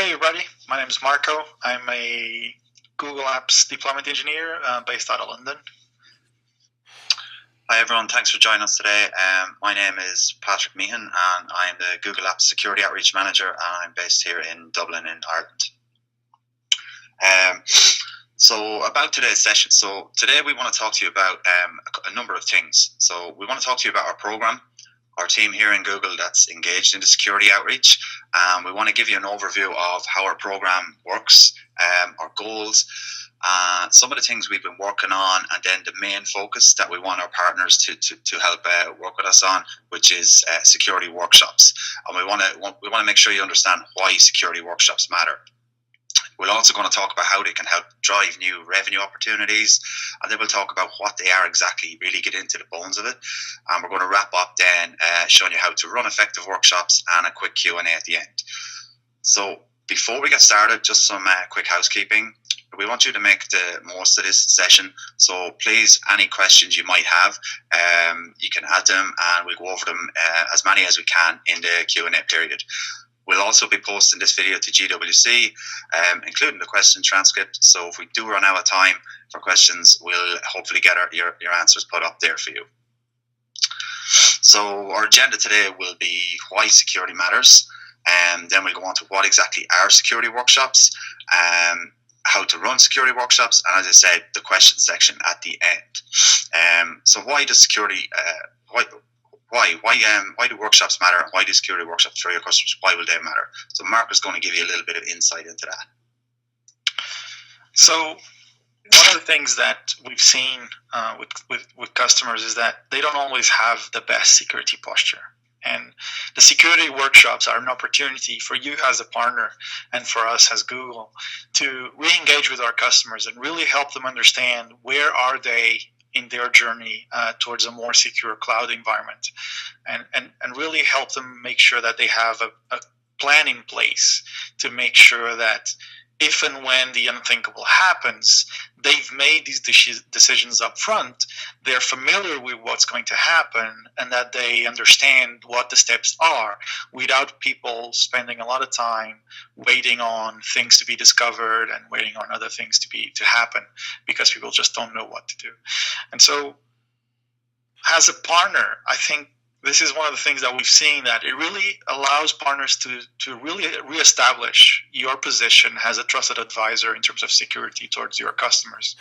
Hey everybody, my name is Marco. I'm a Google Apps deployment engineer based out of London. Hi everyone, thanks for joining us today. My name is Patrick Meehan and I'm the Google Apps Security Outreach Manager and I'm based here in Dublin in Ireland. So about today's session. So today we want to talk to you about a number of things. So we want to talk to you about our program, our team here in Google that's engaged in the security outreach. We want to give you an overview of how our program works, our goals, some of the things we've been working on, and then the main focus that we want our partners to help work with us on, which is security workshops. And we want to make sure you understand why security workshops matter. We're also going to talk about how they can help drive new revenue opportunities, and then we'll talk about what they are exactly, really get into the bones of it. And we're going to wrap up then showing you how to run effective workshops and a quick Q&A at the end. So before we get started, just some quick housekeeping. We want you to make the most of this session, so please, any questions you might have, you can add them and we'll go over them as many as we can in the Q&A period. We'll also be posting this video to GWC, including the question transcript. So if we do run out of time for questions, we'll hopefully get your answers put up there for you. So our agenda today will be why security matters, and then we'll go on to what exactly are security workshops, how to run security workshops, and as I said, the question section at the end. So why does security? Why do workshops matter? And why do security workshops for your customers? Why will they matter? So Mark is going to give you a little bit of insight into that. So one of the things that we've seen with customers is that they don't always have the best security posture. And the security workshops are an opportunity for you as a partner and for us as Google to re-engage with our customers and really help them understand where are they in their journey towards a more secure cloud environment, and really help them make sure that they have a plan in place to make sure that if and when the unthinkable happens, they've made these decisions up front, they're familiar with what's going to happen, and that they understand what the steps are without people spending a lot of time waiting on things to be discovered and waiting on other things to happen because people just don't know what to do. And so as a partner, I think this is one of the things that we've seen, that it really allows partners to really reestablish your position as a trusted advisor in terms of security towards your customers,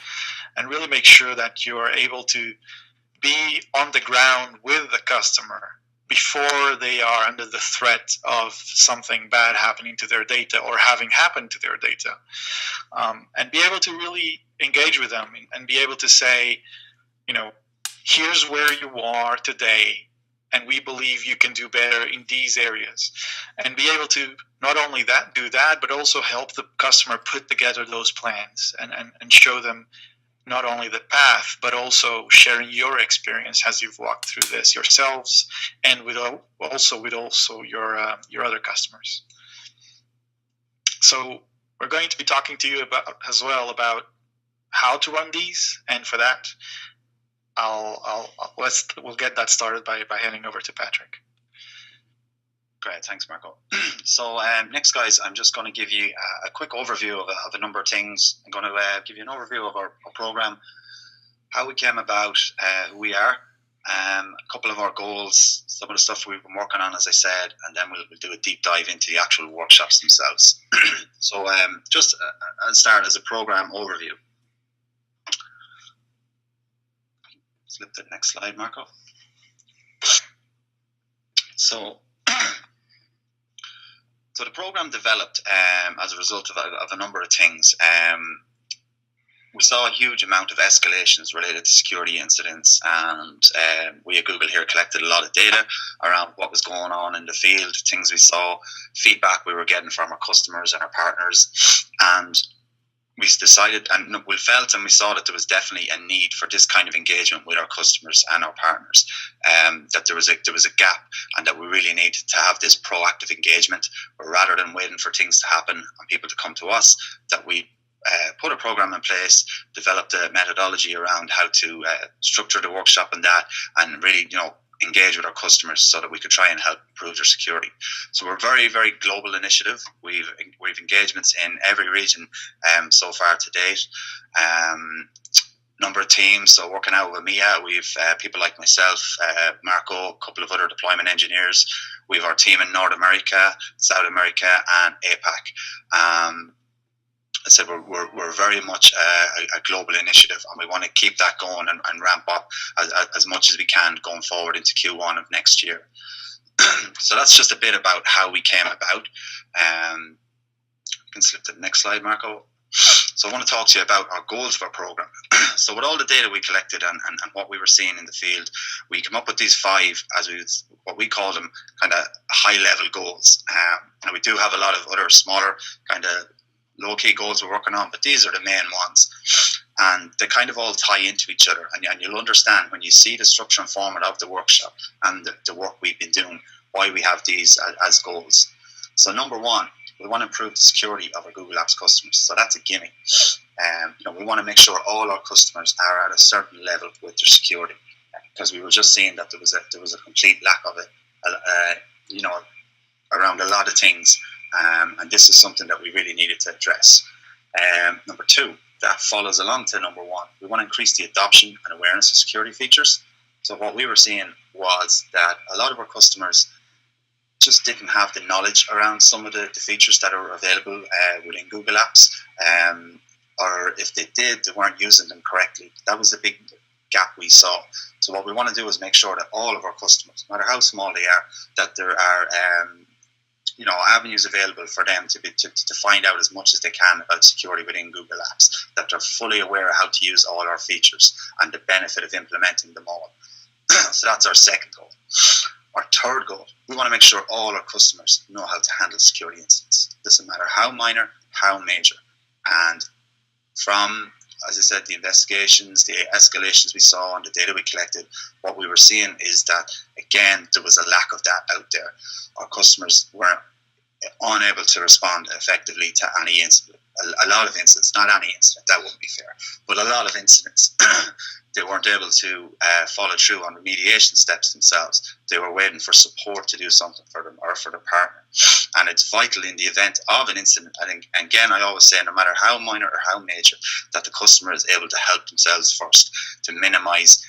and really make sure that you're able to be on the ground with the customer before they are under the threat of something bad happening to their data or having happened to their data, and be able to really engage with them and be able to say, here's where you are today, and we believe you can do better in these areas, and be able to not only do that, but also help the customer put together those plans and show them not only the path, but also sharing your experience as you've walked through this yourselves, and with your other customers. So we're going to be talking to you about how to run these, and for that, we'll get that started by handing over to Patrick. Great, thanks, Marco. So next, guys, I'm just going to give you a quick overview of a number of things. I'm going to give you an overview of our program, how we came about, who we are, a couple of our goals, some of the stuff we've been working on, as I said, and then we'll do a deep dive into the actual workshops themselves. So just I'll start as a program overview. Flip to the next slide, Marco. So the program developed as a result of a number of things. We saw a huge amount of escalations related to security incidents, and we at Google here collected a lot of data around what was going on in the field, things we saw, feedback we were getting from our customers and our partners, and we decided and we felt and we saw that there was definitely a need for this kind of engagement with our customers and our partners, that there was a gap, and that we really needed to have this proactive engagement, where rather than waiting for things to happen and people to come to us, that we put a program in place, developed a methodology around how to structure the workshop and really engage with our customers so that we could try and help improve their security. So we're a very, very global initiative. We've engagements in every region so far to date. Number of teams, so working out with EMEA, we've people like myself, Marco, a couple of other deployment engineers. We have our team in North America, South America, and APAC. I said we're very much a global initiative, and we want to keep that going and ramp up as much as we can going forward into Q1 of next year. So that's just a bit about how we came about. You can slip to the next slide, Marco. So I want to talk to you about our goals for our program. So with all the data we collected and what we were seeing in the field, we come up with these 5, what we call them, kind of high-level goals. And we do have a lot of other smaller kind of low-key goals we're working on, but these are the main ones. And they kind of all tie into each other. And you'll understand when you see the structure and format of the workshop and the work we've been doing, why we have these as goals. So number 1, we want to improve the security of our Google Apps customers. So that's a gimme. We want to make sure all our customers are at a certain level with their security, because we were just seeing that there was a complete lack of it, around a lot of things, and this is something that we really needed to address. Number 2, that follows along to number 1. We want to increase the adoption and awareness of security features. So what we were seeing was that a lot of our customers just didn't have the knowledge around some of the features that are available within Google Apps, or if they did, they weren't using them correctly. That was the big gap we saw. So what we want to do is make sure that all of our customers, no matter how small they are, that there are avenues available for them to find out as much as they can about security within Google Apps, that they're fully aware of how to use all our features and the benefit of implementing them all. So that's our second goal. Our third goal, we want to make sure all our customers know how to handle security incidents. Doesn't matter how minor, how major. And from, as I said, the investigations, the escalations we saw, and the data we collected, what we were seeing is that, again, there was a lack of that out there. Our customers were unable to respond effectively to any incident. A lot of incidents, not any incident, that wouldn't be fair, but a lot of incidents, they weren't able to follow through on remediation steps themselves. They were waiting for support to do something for them or for their partner. And it's vital in the event of an incident, and again, I always say, no matter how minor or how major, that the customer is able to help themselves first to minimize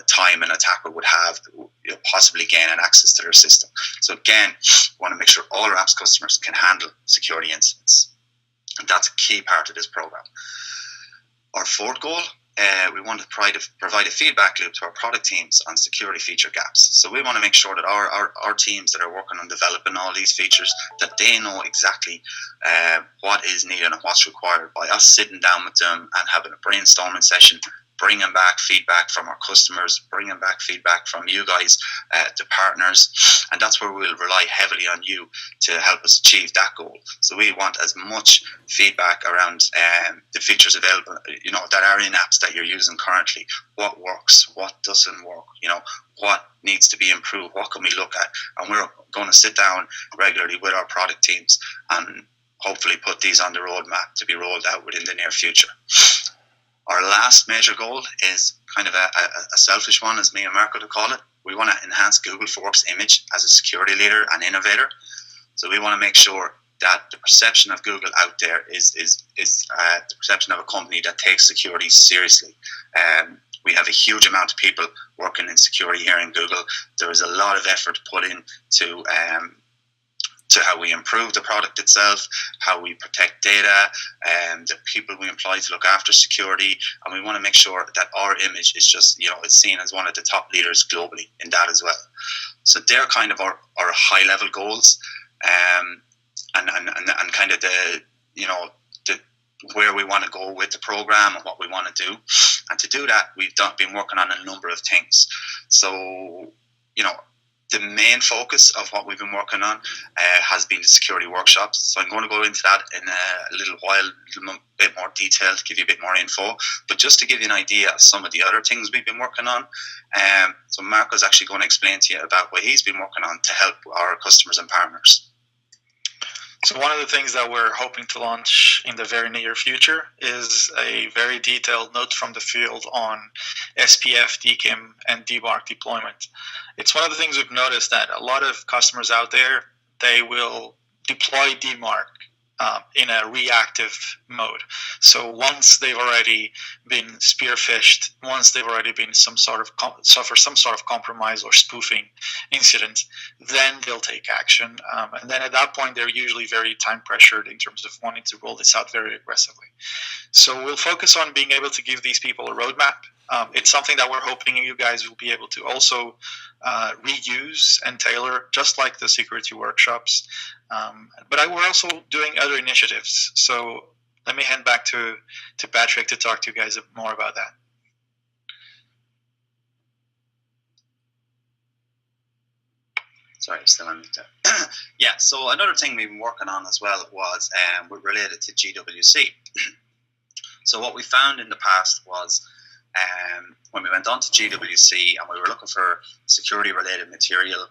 time an attacker would have possibly gain an access to their system. So again, we want to make sure all our apps customers can handle security incidents. And that's a key part of this program. Our fourth goal, we want to provide a feedback loop to our product teams on security feature gaps. So we want to make sure that our teams that are working on developing all these features, that they know exactly what is needed and what's required by us sitting down with them and having a brainstorming session, bringing back feedback from our customers, bringing back feedback from you guys, the partners, and that's where we'll rely heavily on you to help us achieve that goal. So we want as much feedback around the features available, that are in apps that you're using currently. What works, what doesn't work, what needs to be improved, what can we look at, and we're going to sit down regularly with our product teams and hopefully put these on the roadmap to be rolled out within the near future. Our last major goal is kind of a selfish one, as me and Marco to call it. We want to enhance Google for Work's image as a security leader and innovator. So we want to make sure that the perception of Google out there is the perception of a company that takes security seriously. We have a huge amount of people working in security here in Google. There is a lot of effort put into to how we improve the product itself, how we protect data, the people we employ to look after security, and we want to make sure that our image is just, it's seen as one of the top leaders globally in that as well. So they're kind of our high level goals, and kind of the where we want to go with the program and what we want to do. And to do that, we've been working on a number of things. So, the main focus of what we've been working on has been the security workshops. So I'm going to go into that in a little while, a little bit more detail to give you a bit more info. But just to give you an idea of some of the other things we've been working on, so Marco's actually going to explain to you about what he's been working on to help our customers and partners. So one of the things that we're hoping to launch in the very near future is a very detailed note from the field on SPF, DKIM, and DBARC deployment. It's one of the things we've noticed that a lot of customers out there, they will deploy DMARC in a reactive mode. So once they've already been spearphished, once they've already been suffer some sort of compromise or spoofing incident, then they'll take action. And then at that point, they're usually very time pressured in terms of wanting to roll this out very aggressively. So we'll focus on being able to give these people a roadmap. It's something that we're hoping you guys will be able to also reuse and tailor, just like the security workshops. But we're also doing other initiatives. So let me hand back to Patrick to talk to you guys more about that. Sorry, still on mute. Yeah, so another thing we've been working on as well was related to GWC. So what we found in the past was when we went on to GWC and we were looking for security-related material,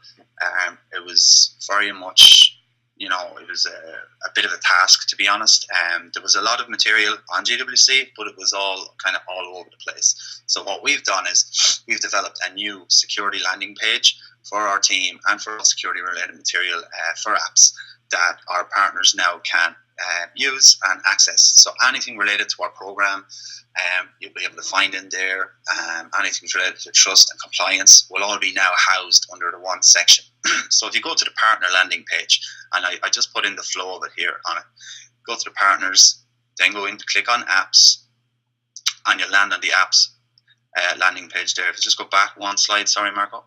it was very much, it was a bit of a task, to be honest. There was a lot of material on GWC, but it was all kind of all over the place. So what we've done is we've developed a new security landing page for our team and for all security-related material for apps that our partners now can use and access. So anything related to our program, you'll be able to find in there. Anything related to trust and compliance will all be now housed under the one section. So if you go to the partner landing page, and I just put in the flow of it here on it, go to the partners, then go in, click on apps, and you'll land on the apps landing page there. If you just go back one slide, sorry, Marco.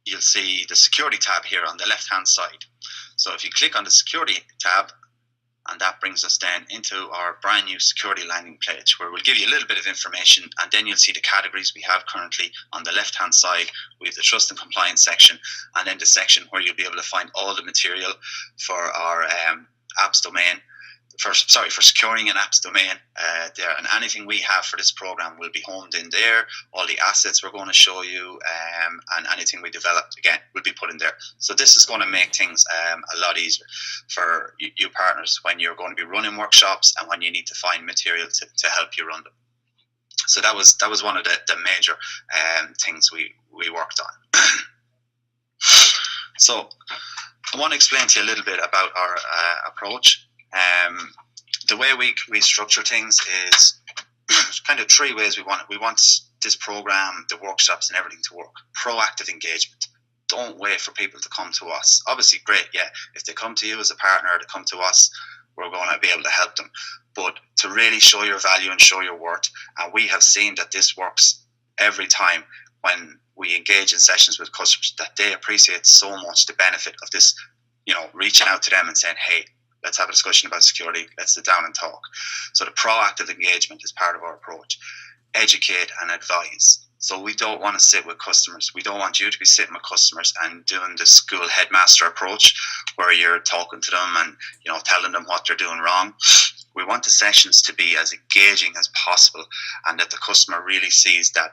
You'll see the security tab here on the left hand side. So if you click on the security tab, and that brings us then into our brand new security landing page, where we'll give you a little bit of information, and then you'll see the categories we have currently on the left hand side. We have the trust and compliance section, and then the section where you'll be able to find all the material for our apps domain, for securing an apps domain there, and anything we have for this program will be honed in there. All the assets we're going to show you, and anything we developed, again, will be put in there. So this is going to make things a lot easier for you partners when you're going to be running workshops and when you need to find material to help you run them. So that was one of the major things we worked on. So I want to explain to you a little bit about our approach. The way we structure things is kind of three ways we want it. We want this program, the workshops and everything to work. Proactive engagement. Don't wait for people to come to us. Obviously, great, yeah. If they come to you as a partner, they come to us, we're going to be able to help them. But to really show your value and show your worth, and we have seen that this works every time when we engage in sessions with customers, that they appreciate so much the benefit of this, reaching out to them and saying, hey, let's have a discussion about security. Let's sit down and talk. So the proactive engagement is part of our approach. Educate and advise. So we don't want to sit with customers. We don't want you to be sitting with customers and doing the school headmaster approach where you're talking to them and, telling them what they're doing wrong. We want the sessions to be as engaging as possible, and that the customer really sees that,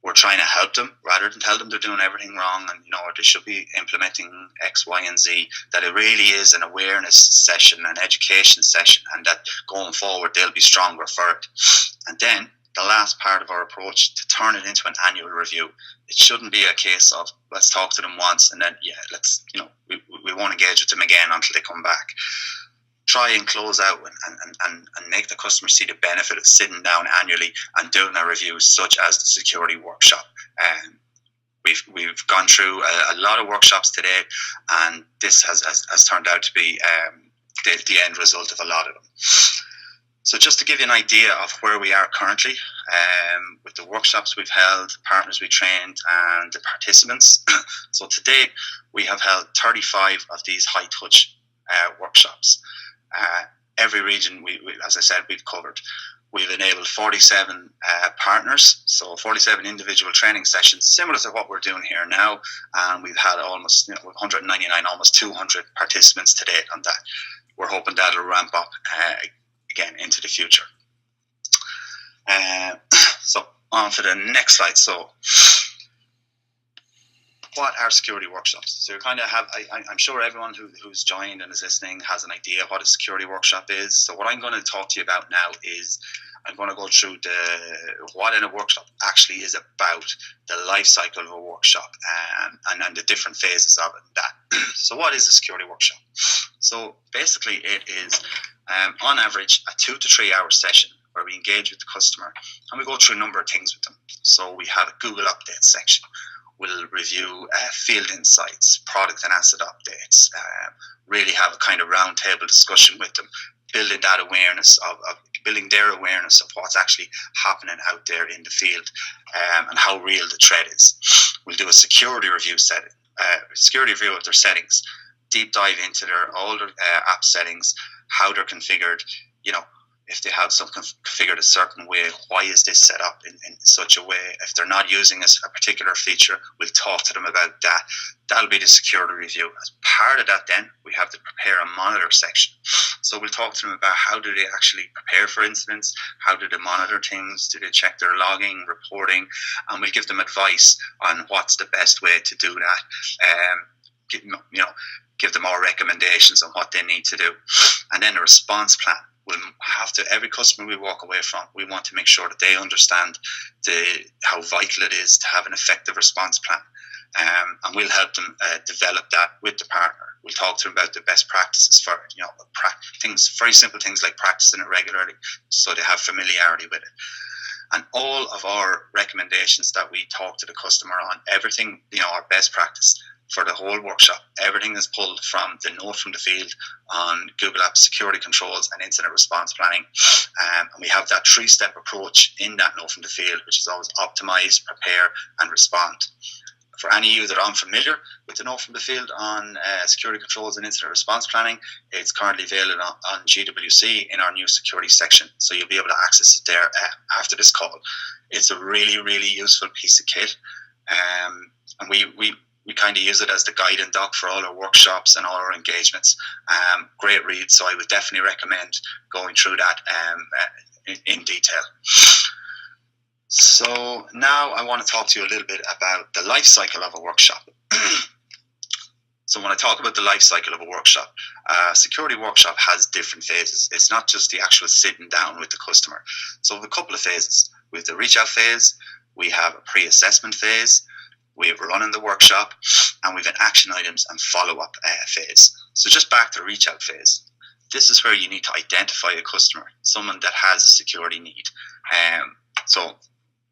we're trying to help them rather than tell them they're doing everything wrong and, they should be implementing X, Y, and Z, that it really is an awareness session, an education session, and that going forward, they'll be stronger for it. And then the last part of our approach, to turn it into an annual review. It shouldn't be a case of, let's talk to them once and then, we won't engage with them again until they come back. Try and close out and make the customer see the benefit of sitting down annually and doing a review such as the security workshop. We've gone through a lot of workshops today, and this has turned out to be the end result of a lot of them. So just to give you an idea of where we are currently, with the workshops we've held, the partners we trained, and the participants. So to date, we have held 35 of these high-touch workshops. Every region, we, as I said, we've covered. We've enabled 47 partners, so 47 individual training sessions, similar to what we're doing here now. And we've had almost 199, almost 200 participants to date on that. We're hoping that'll ramp up again into the future. So on to the next slide. So what are security workshops? So you kind of have, I'm sure everyone who's joined and is listening has an idea what a security workshop is. So what I'm going to talk to you about now is I'm going to go through what in a workshop actually is about, the life cycle of a workshop, and the different phases of it. That. So what is a security workshop? So basically it is on average a 2 to 3 hour session where we engage with the customer and we go through a number of things with them. So we have a Google Updates section. We'll review field insights, product and asset updates, really have a kind of roundtable discussion with them, building that awareness building their awareness of what's actually happening out there in the field, and how real the threat is. We'll do a security review of their settings, deep dive into all their app settings, how they're configured, if they have something configured a certain way, why is this set up in such a way? If they're not using a particular feature, we'll talk to them about that. That'll be the security review. As part of that, then, we have the prepare and monitor section. So we'll talk to them about how do they actually prepare for incidents, how do they monitor things, do they check their logging, reporting, and we'll give them advice on what's the best way to do that. Give them our recommendations on what they need to do. And then the response plan. We'll have to, every customer we walk away from, we want to make sure that they understand how vital it is to have an effective response plan. And we'll help them develop that with the partner. We'll talk to them about the best practices for things, very simple things like practicing it regularly so they have familiarity with it. And all of our recommendations that we talk to the customer on, everything, our best practice for the whole workshop, everything is pulled from the note from the field on Google Apps security controls and incident response planning. And we have that 3-step approach in that note from the field, which is always optimize, prepare, and respond. For any of you that are unfamiliar with the note from the field on security controls and incident response planning, it's currently available on GWC in our new security section. So you'll be able to access it there after this call. It's a really, really useful piece of kit. And we kind of use it as the guide and doc for all our workshops and all our engagements. Great read, so I would definitely recommend going through that in detail. So now I want to talk to you a little bit about the life cycle of a workshop. So when I talk about the life cycle of a workshop, security workshop has different phases. It's not just the actual sitting down with the customer. So we have a couple of phases. We have the reach out phase, we have a pre-assessment phase, we have running the workshop, and we have an action items and follow-up phase. So just back to the reach out phase. This is where you need to identify a customer, someone that has a security need. So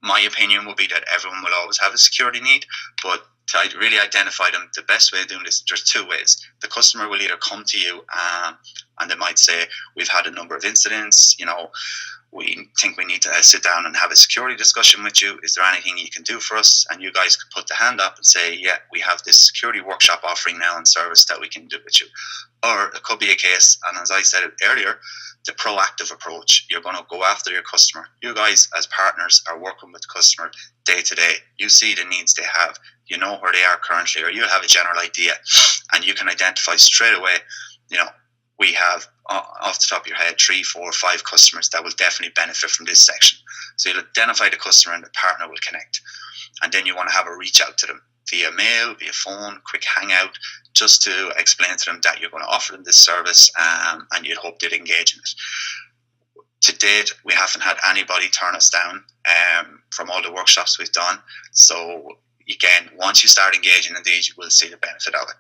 my opinion would be that everyone will always have a security need, but to really identify them, the best way of doing this, there's 2 ways. The customer will either come to you and they might say, we've had a number of incidents, we think we need to sit down and have a security discussion with you. Is there anything you can do for us? And you guys could put the hand up and say, yeah, we have this security workshop offering now in service that we can do with you. Or it could be a case, and as I said earlier, the proactive approach. You're going to go after your customer. You guys as partners are working with the customer day to day. You see the needs they have. You know where they are currently, or you have a general idea, and you can identify straight away, we have, off the top of your head, 3, 4, 5 customers that will definitely benefit from this section. So you'll identify the customer and the partner will connect. And then you want to have a reach out to them via mail, via phone, quick hangout, just to explain to them that you're going to offer them this service, and you'd hope they'd engage in it. To date, we haven't had anybody turn us down from all the workshops we've done. So again, once you start engaging in these, you will see the benefit of it.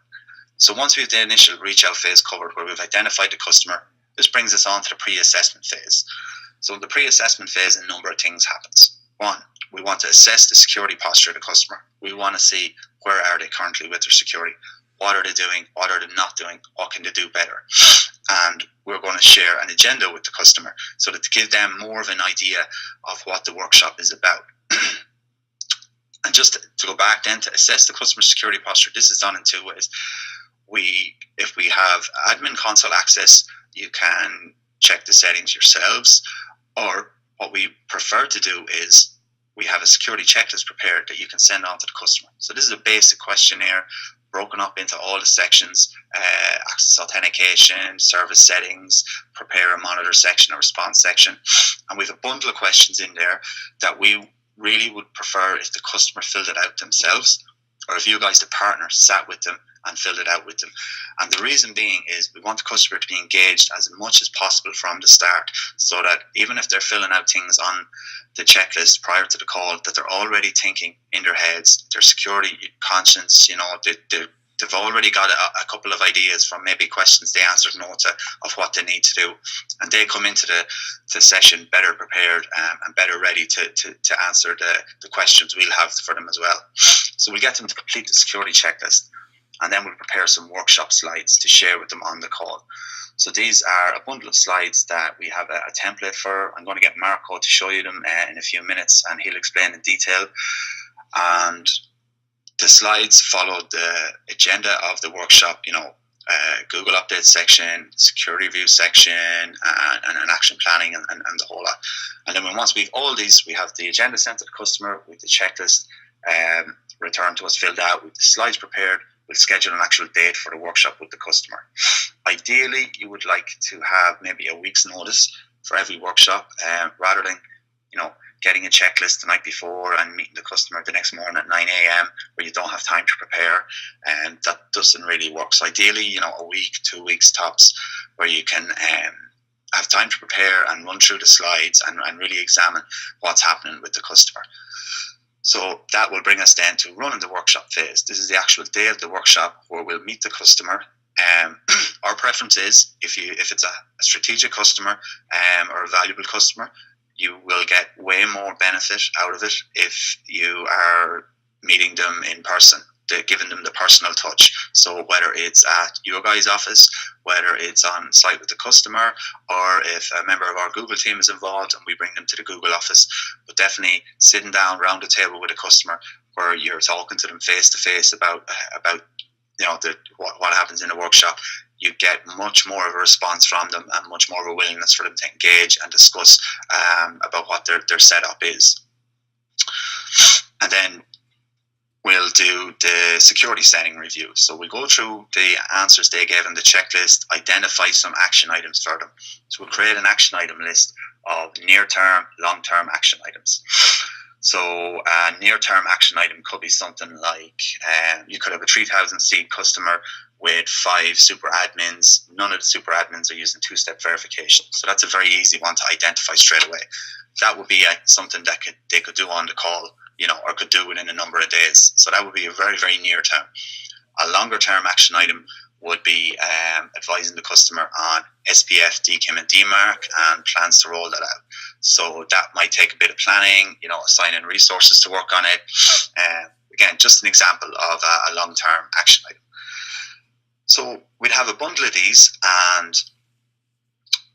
So once we have the initial reach out phase covered, where we've identified the customer, this brings us on to the pre-assessment phase. So in the pre-assessment phase, a number of things happens. 1, we want to assess the security posture of the customer. We want to see where are they currently with their security. What are they doing? What are they not doing? What can they do better? And we're going to share an agenda with the customer so that to give them more of an idea of what the workshop is about. And just to go back then to assess the customer security posture, this is done in 2 ways. If we have admin console access, you can check the settings yourselves, or what we prefer to do is we have a security checklist prepared that you can send on to the customer. So this is a basic questionnaire broken up into all the sections: access authentication, service settings, prepare and monitor section, a response section. And we have a bundle of questions in there that we really would prefer if the customer filled it out themselves. or if you guys, the partner, sat with them and filled it out with them. And the reason being is we want the customer to be engaged as much as possible from the start, so that even if they're filling out things on the checklist prior to the call, that they're already thinking in their heads, their security conscience, they've already got a couple of ideas from maybe questions they answered notes of what they need to do, and they come into the session better prepared and better ready to answer the questions we'll have for them as well. So we'll get them to complete the security checklist, and then we'll prepare some workshop slides to share with them on the call. So these are a bundle of slides that we have a template for. I'm going to get Marco to show you them in a few minutes, and he'll explain in detail. And the slides follow the agenda of the workshop, Google update section, security review section, and action planning, and the whole lot. And then once we've all these, we have the agenda sent to the customer with the checklist returned to us filled out, with the slides prepared. We'll schedule an actual date for the workshop with the customer. Ideally, you would like to have maybe a week's notice for every workshop, rather than, getting a checklist the night before and meeting the customer the next morning at 9 a.m. where you don't have time to prepare, and that doesn't really work. So ideally, a week, 2 weeks tops, where you can have time to prepare and run through the slides and really examine what's happening with the customer. So that will bring us then to running the workshop phase. This is the actual day of the workshop where we'll meet the customer. Our preference is if it's a strategic customer or a valuable customer, you will get way more benefit out of it if you are meeting them in person, giving them the personal touch. So whether it's at your guys' office, whether it's on site with the customer, or if a member of our Google team is involved and we bring them to the Google office, but definitely sitting down around the table with a customer where you're talking to them face to face about what happens in the workshop, you get much more of a response from them and much more of a willingness for them to engage and discuss about what their setup is. And then we'll do the security setting review. So we'll go through the answers they gave in the checklist, identify some action items for them. So we'll create an action item list of near-term, long-term action items. So a near-term action item could be something like you could have a 3,000 seat customer with 5 super admins. None of the super admins are using two-step verification. So that's a very easy one to identify straight away. That would be something that they could do on the call, or could do within a number of days. So that would be a very, very near term. A longer term action item would be advising the customer on SPF, DKIM and DMARC and plans to roll that out. So that might take a bit of planning, assigning resources to work on it. Again, just an example of a long-term action item. So we'd have a bundle of these, and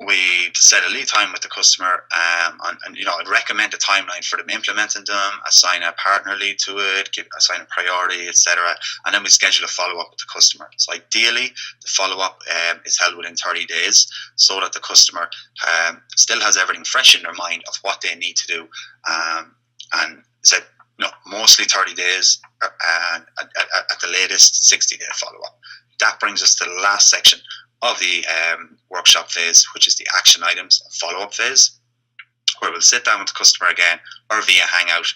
we set a lead time with the customer, and I'd recommend a timeline for them implementing them, assign a partner lead to it, assign a priority, etc. And then we schedule a follow-up with the customer. So ideally, the follow-up is held within 30 days so that the customer still has everything fresh in their mind of what they need to do. And said, mostly 30 days, and at the latest, 60-day follow-up. That brings us to the last section of the workshop phase, which is the action items follow-up phase, where we'll sit down with the customer again or via Hangout,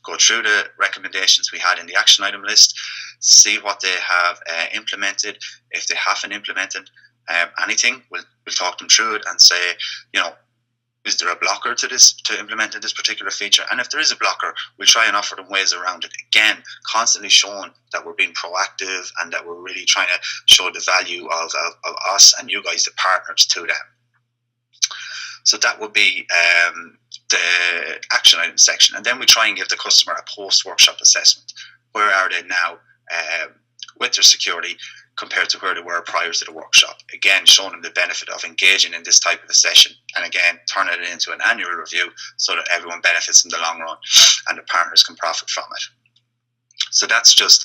go through the recommendations we had in the action item list, see what they have implemented. If they haven't implemented anything, we'll talk them through it and say, is there a blocker to implementing this particular feature? And if there is a blocker, we'll try and offer them ways around it. Again, constantly showing that we're being proactive and that we're really trying to show the value of us and you guys, the partners, to them. So that would be the action item section. And then we try and give the customer a post-workshop assessment. Where are they now with their security compared to where they were prior to the workshop? Again, showing them the benefit of engaging in this type of a session, and again, turning it into an annual review so that everyone benefits in the long run and the partners can profit from it. So that's just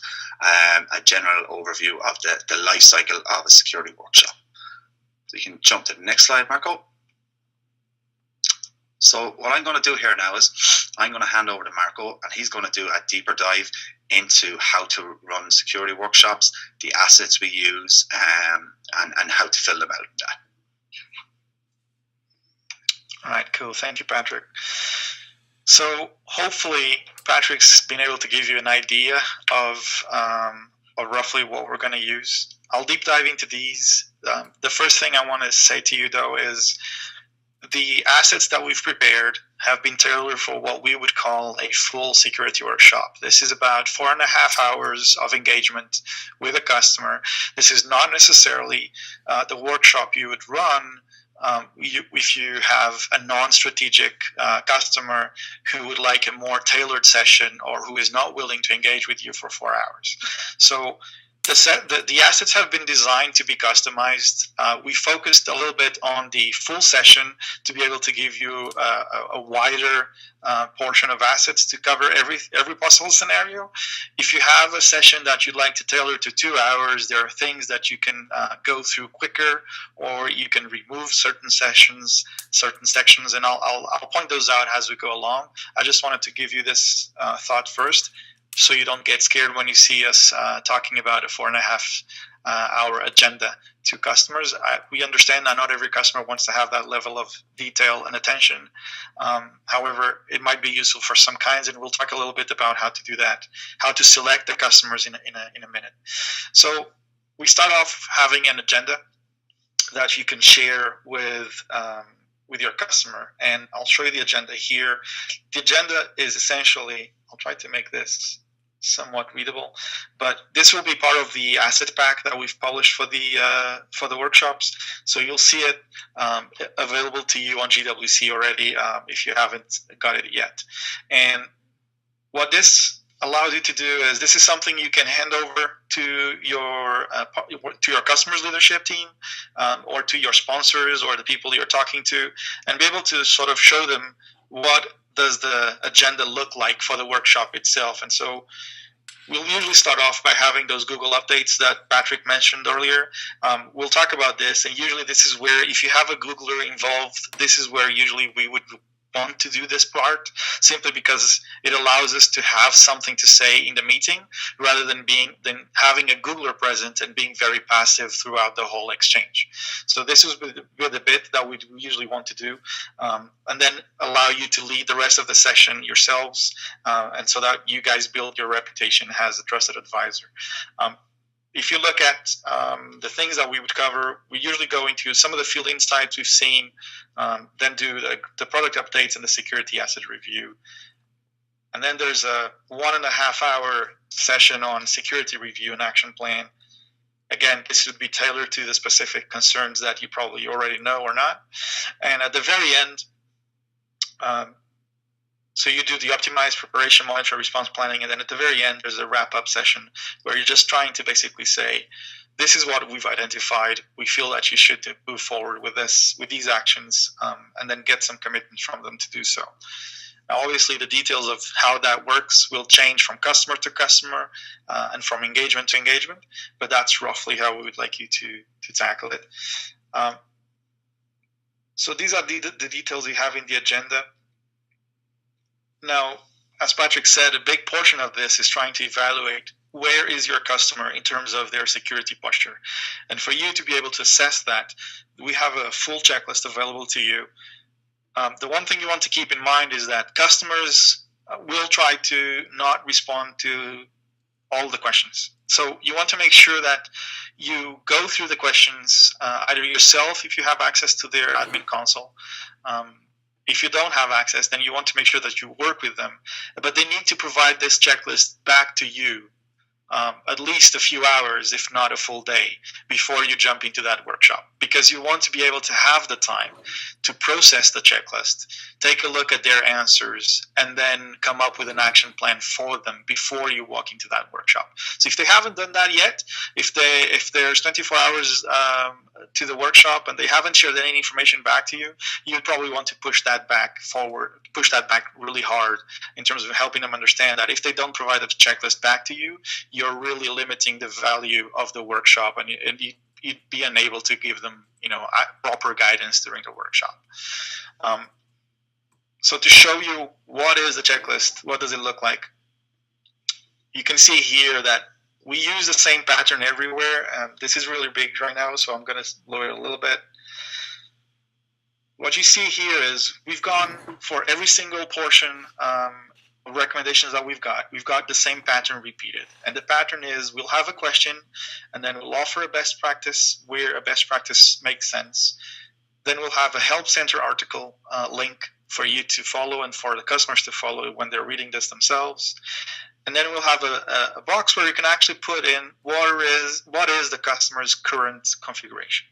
a general overview of the life cycle of a security workshop. So you can jump to the next slide, Marco. So what I'm going to do here now is I'm going to hand over to Marco, and he's going to do a deeper dive into how to run security workshops, the assets we use, and how to fill them out. All right, cool. Thank you, Patrick. So hopefully Patrick's been able to give you an idea of roughly what we're going to use. I'll deep dive into these. The first thing I want to say to you, though, is the assets that we've prepared have been tailored for what we would call a full security workshop. This is about 4.5 hours of engagement with a customer. This is not necessarily the workshop you would run if you have a non-strategic customer who would like a more tailored session or who is not willing to engage with you for 4 hours. So the assets have been designed to be customized. We focused a little bit on the full session to be able to give you a wider portion of assets to cover every possible scenario. If you have a session that you'd like to tailor to 2 hours, there are things that you can go through quicker, or you can remove certain sections, and I'll point those out as we go along. I just wanted to give you this thought first, so you don't get scared when you see us talking about a 4.5 hour agenda to customers. We understand that not every customer wants to have that level of detail and attention. However, it might be useful for some kinds, and we'll talk a little bit about how to do that, how to select the customers in a minute. So we start off having an agenda that you can share with your customer, and I'll show you the agenda here. The agenda is essentially, I'll try to make this somewhat readable, but this will be part of the asset pack that we've published for the workshops. So you'll see it available to you on GWC already if you haven't got it yet. And what this allows you to do is, this is something you can hand over to your customers' leadership team or to your sponsors or the people you're talking to, and be able to sort of show them what does the agenda look like for the workshop itself. And so we'll usually start off by having those Google updates that Patrick mentioned earlier. We'll talk about this, and usually this is where, if you have a Googler involved, this is where usually we would want to do this part, simply because it allows us to have something to say in the meeting rather than having a Googler present and being very passive throughout the whole exchange. So this is with the bit that we usually want to do, and then allow you to lead the rest of the session yourselves, and so that you guys build your reputation as a trusted advisor. If you look at the things that we would cover, we usually go into some of the field insights we've seen, then do the product updates and the security asset review. And then there's a 1.5 hour session on security review and action plan. Again, this would be tailored to the specific concerns that you probably already know or not. And at the very end, so you do the optimized preparation, monitor, response planning, and then at the very end, there's a wrap-up session where you're just trying to basically say, this is what we've identified. We feel that you should move forward with these actions, and then get some commitment from them to do so. Now, obviously, the details of how that works will change from customer to customer and from engagement to engagement, but that's roughly how we would like you to tackle it. So these are the details you have in the agenda. Now, as Patrick said, a big portion of this is trying to evaluate where is your customer in terms of their security posture. And for you to be able to assess that, we have a full checklist available to you. The one thing you want to keep in mind is that customers will try to not respond to all the questions. So you want to make sure that you go through the questions either yourself if you have access to their admin console. If you don't have access, then you want to make sure that you work with them. But they need to provide this checklist back to you at least a few hours, if not a full day, before you jump into that workshop. Because you want to be able to have the time to process the checklist, take a look at their answers, and then come up with an action plan for them before you walk into that workshop. So if they haven't done that yet, if there's 24 hours to the workshop and they haven't shared any information back to you, you'd probably want to push that back really hard in terms of helping them understand that if they don't provide a checklist back to you, you're really limiting the value of the workshop, and you'd be unable to give them, proper guidance during the workshop. So to show you what is the checklist, what does it look like? You can see here that we use the same pattern everywhere. This is really big right now, so I'm going to lower it a little bit. what you see here is we've gone for every single portion of recommendations that we've got the same pattern repeated. And the pattern is we'll have a question, and then we'll offer a best practice where a best practice makes sense. Then we'll have a help center article link for you to follow and for the customers to follow when they're reading this themselves. And then we'll have a box where you can actually put in what is the customer's current configuration.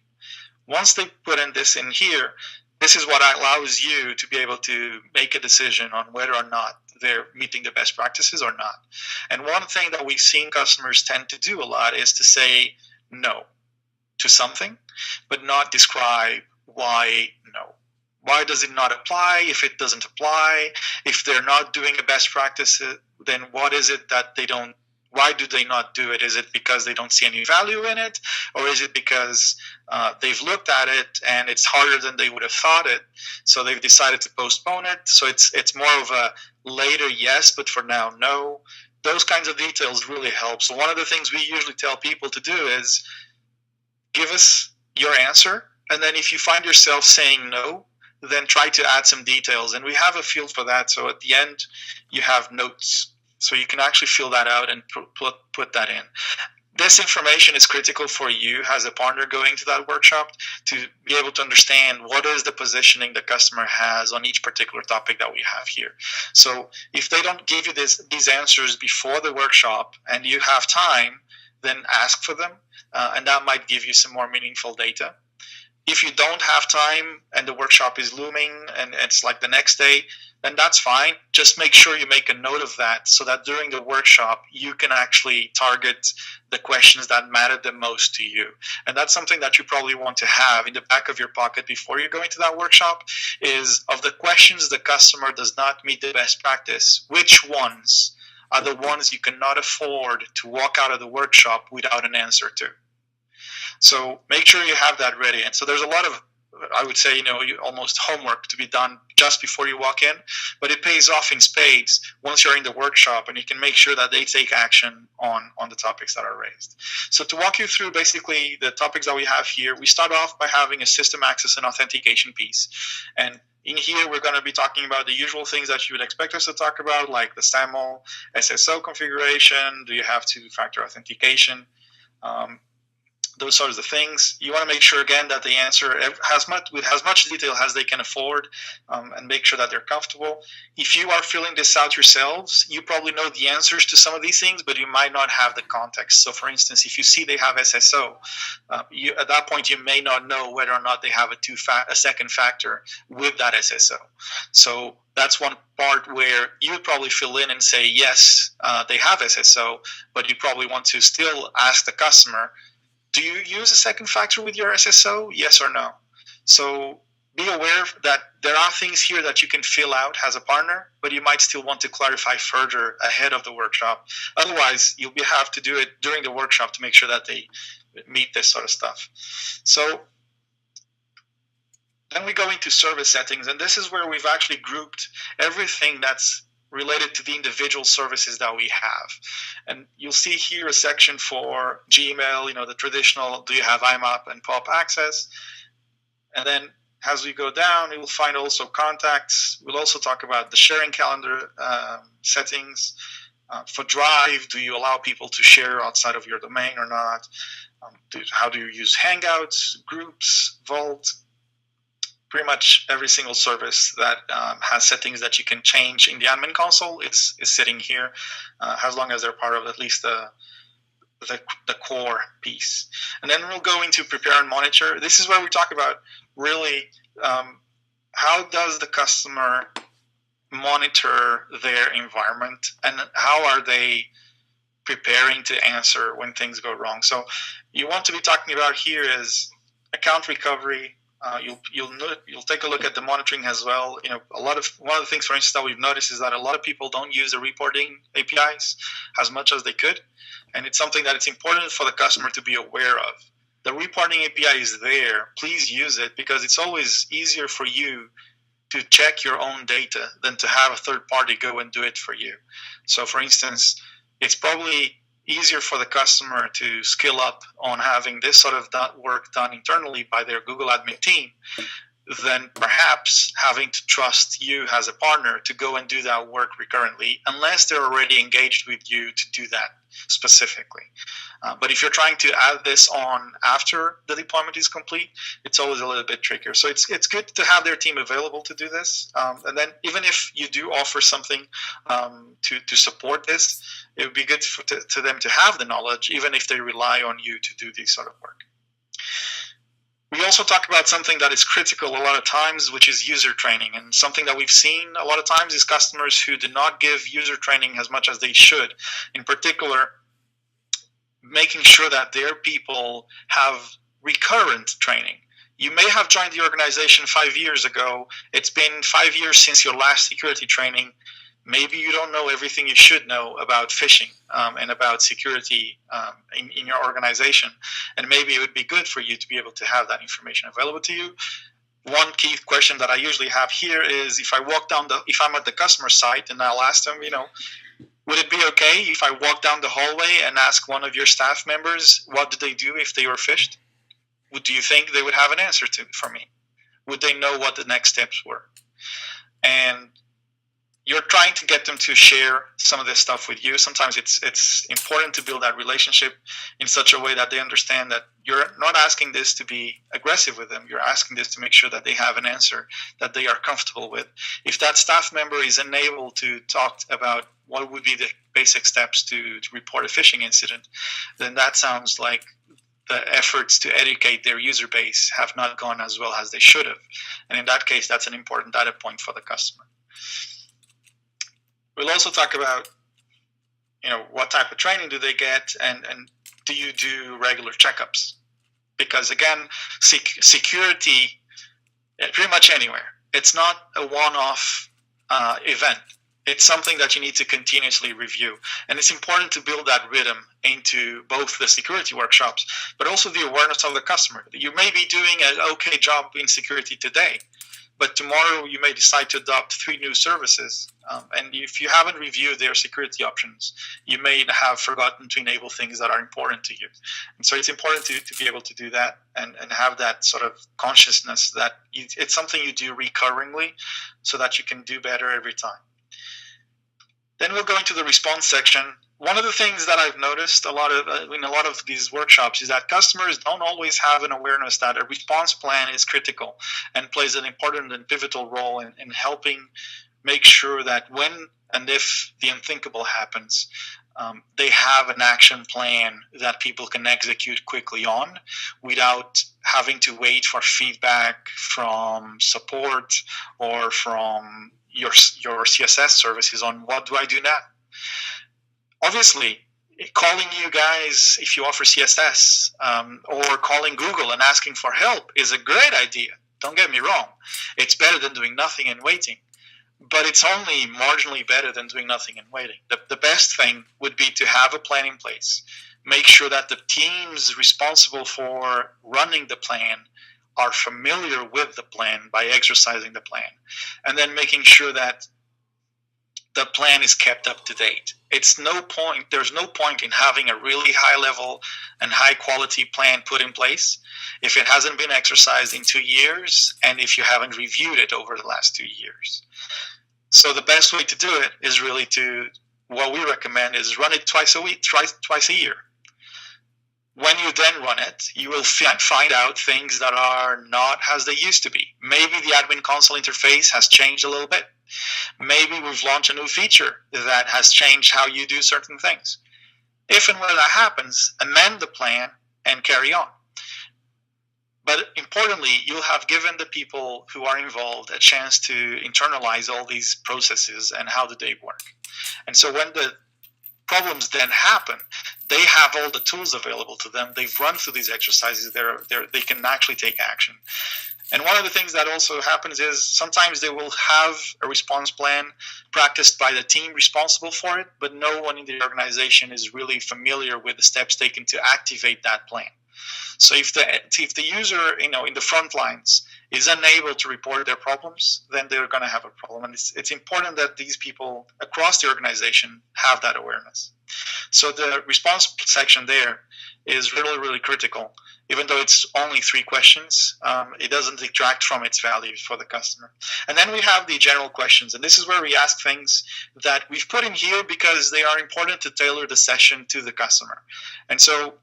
Once they put in this in here, this is what allows you to be able to make a decision on whether or not they're meeting the best practices or not. And one thing that we've seen customers tend to do a lot is to say no to something, but not describe why no. Why does it not apply? If it doesn't apply, if they're not doing a best practice, then what is it that they don't, why do they not do it? Is it because they don't see any value in it? Or is it because they've looked at it and it's harder than they would have thought it, so they've decided to postpone it? So it's more of a later yes, but for now no. Those kinds of details really help. So one of the things we usually tell people to do is give us your answer, and then if you find yourself saying no, then try to add some details. And we have a field for that. So at the end, you have notes. So you can actually fill that out and put that in. This information is critical for you as a partner going to that workshop to be able to understand what is the positioning the customer has on each particular topic that we have here. So if they don't give you these answers before the workshop and you have time, then ask for them, and that might give you some more meaningful data. If you don't have time and the workshop is looming and it's like the next day, then that's fine. Just make sure you make a note of that so that during the workshop, you can actually target the questions that matter the most to you. And that's something that you probably want to have in the back of your pocket before you're going to that workshop is of the questions the customer does not meet the best practice, which ones are the ones you cannot afford to walk out of the workshop without an answer to. So make sure you have that ready. And so there's a lot of, I would say, almost homework to be done just before you walk in, but it pays off in spades once you're in the workshop and you can make sure that they take action on the topics that are raised. So to walk you through basically the topics that we have here, we start off by having a system access and authentication piece. And in here, we're going to be talking about the usual things that you would expect us to talk about, like the SAML, SSO configuration, do you have two-factor authentication, those sorts of things. You want to make sure, again, that they answer with as much detail as they can afford, and make sure that they're comfortable. If you are filling this out yourselves, you probably know the answers to some of these things, but you might not have the context. So, for instance, if you see they have SSO, at that point, you may not know whether or not they have a second factor with that SSO. So that's one part where you would probably fill in and say, yes, they have SSO, but you probably want to still ask the customer, do you use a second factor with your SSO? Yes or no? So be aware that there are things here that you can fill out as a partner, but you might still want to clarify further ahead of the workshop. Otherwise, you'll have to do it during the workshop to make sure that they meet this sort of stuff. So then we go into service settings, and this is where we've actually grouped everything that's related to the individual services that we have. And you'll see here a section for Gmail, the traditional, do you have IMAP and POP access? And then as we go down, you will find also contacts. We'll also talk about the sharing calendar settings. For Drive, do you allow people to share outside of your domain or not? How do you use Hangouts, Groups, Vault? Pretty much every single service that has settings that you can change in the admin console is sitting here, as long as they're part of at least the core piece. And then we'll go into prepare and monitor. This is where we talk about really how does the customer monitor their environment and how are they preparing to answer when things go wrong. So you want to be talking about here is account recovery. You'll take a look at the monitoring as well. One of the things, for instance, that we've noticed is that a lot of people don't use the reporting APIs as much as they could, and it's something that it's important for the customer to be aware of. The reporting API is there. Please use it because it's always easier for you to check your own data than to have a third party go and do it for you. So, for instance, it's probably easier for the customer to skill up on having this sort of work done internally by their Google admin team than perhaps having to trust you as a partner to go and do that work recurrently, unless they're already engaged with you to do that specifically. But if you're trying to add this on after the deployment is complete, it's always a little bit trickier. So it's good to have their team available to do this. And then even if you do offer something to support this, it would be good to them to have the knowledge, even if they rely on you to do this sort of work. We also talk about something that is critical a lot of times, which is user training. And something that we've seen a lot of times is customers who do not give user training as much as they should. In particular, making sure that their people have recurrent training. You may have joined the organization 5 years ago. It's been 5 years since your last security training. Maybe you don't know everything you should know about phishing and about security in your organization. And maybe it would be good for you to be able to have that information available to you. One key question that I usually have here is if I'm at the customer site and I'll ask them, would it be okay if I walk down the hallway and ask one of your staff members, what did they do if they were phished? Do you think they would have an answer for me? Would they know what the next steps were? And you're trying to get them to share some of this stuff with you. Sometimes it's important to build that relationship in such a way that they understand that you're not asking this to be aggressive with them. You're asking this to make sure that they have an answer that they are comfortable with. If that staff member is unable to talk about what would be the basic steps to report a phishing incident, then that sounds like the efforts to educate their user base have not gone as well as they should have. And in that case, that's an important data point for the customer. We'll also talk about, what type of training do they get, and do you do regular checkups? Because again, security, pretty much anywhere, it's not a one-off event. It's something that you need to continuously review. And it's important to build that rhythm into both the security workshops, but also the awareness of the customer. You may be doing an okay job in security today, but tomorrow you may decide to adopt 3 new services. And if you haven't reviewed their security options, you may have forgotten to enable things that are important to you. And so it's important to be able to do that and have that sort of consciousness that it's something you do recurringly so that you can do better every time. Then we'll go into the response section. One of the things that I've noticed in a lot of these workshops is that customers don't always have an awareness that a response plan is critical and plays an important and pivotal role in helping make sure that when and if the unthinkable happens, they have an action plan that people can execute quickly on without having to wait for feedback from support or from your CSS services on what do I do now. Obviously, calling you guys if you offer CSS or calling Google and asking for help is a great idea. Don't get me wrong. It's better than doing nothing and waiting. But it's only marginally better than doing nothing and waiting. The best thing would be to have a plan in place. Make sure that the teams responsible for running the plan are familiar with the plan by exercising the plan. And then making sure that the plan is kept up to date. There's no point in having a really high level and high quality plan put in place if it hasn't been exercised in 2 years and if you haven't reviewed it over the last 2 years. So the best way to do it is really what we recommend is run it twice a year. When you then run it, you will find out things that are not as they used to be. Maybe the admin console interface has changed a little bit. Maybe we've launched a new feature that has changed how you do certain things. If and when that happens, amend the plan and carry on. But importantly, you'll have given the people who are involved a chance to internalize all these processes and how do they work. And so when the problems then happen, they have all the tools available to them. They've run through these exercises. They can actually take action. And one of the things that also happens is sometimes they will have a response plan practiced by the team responsible for it, but no one in the organization is really familiar with the steps taken to activate that plan. So if the user, in the front lines is unable to report their problems, then they're going to have a problem. And it's important that these people across the organization have that awareness. So the response section there is really, really critical. Even though it's only 3 questions, it doesn't detract from its value for the customer. And then we have the general questions, and this is where we ask things that we've put in here because they are important to tailor the session to the customer. And so,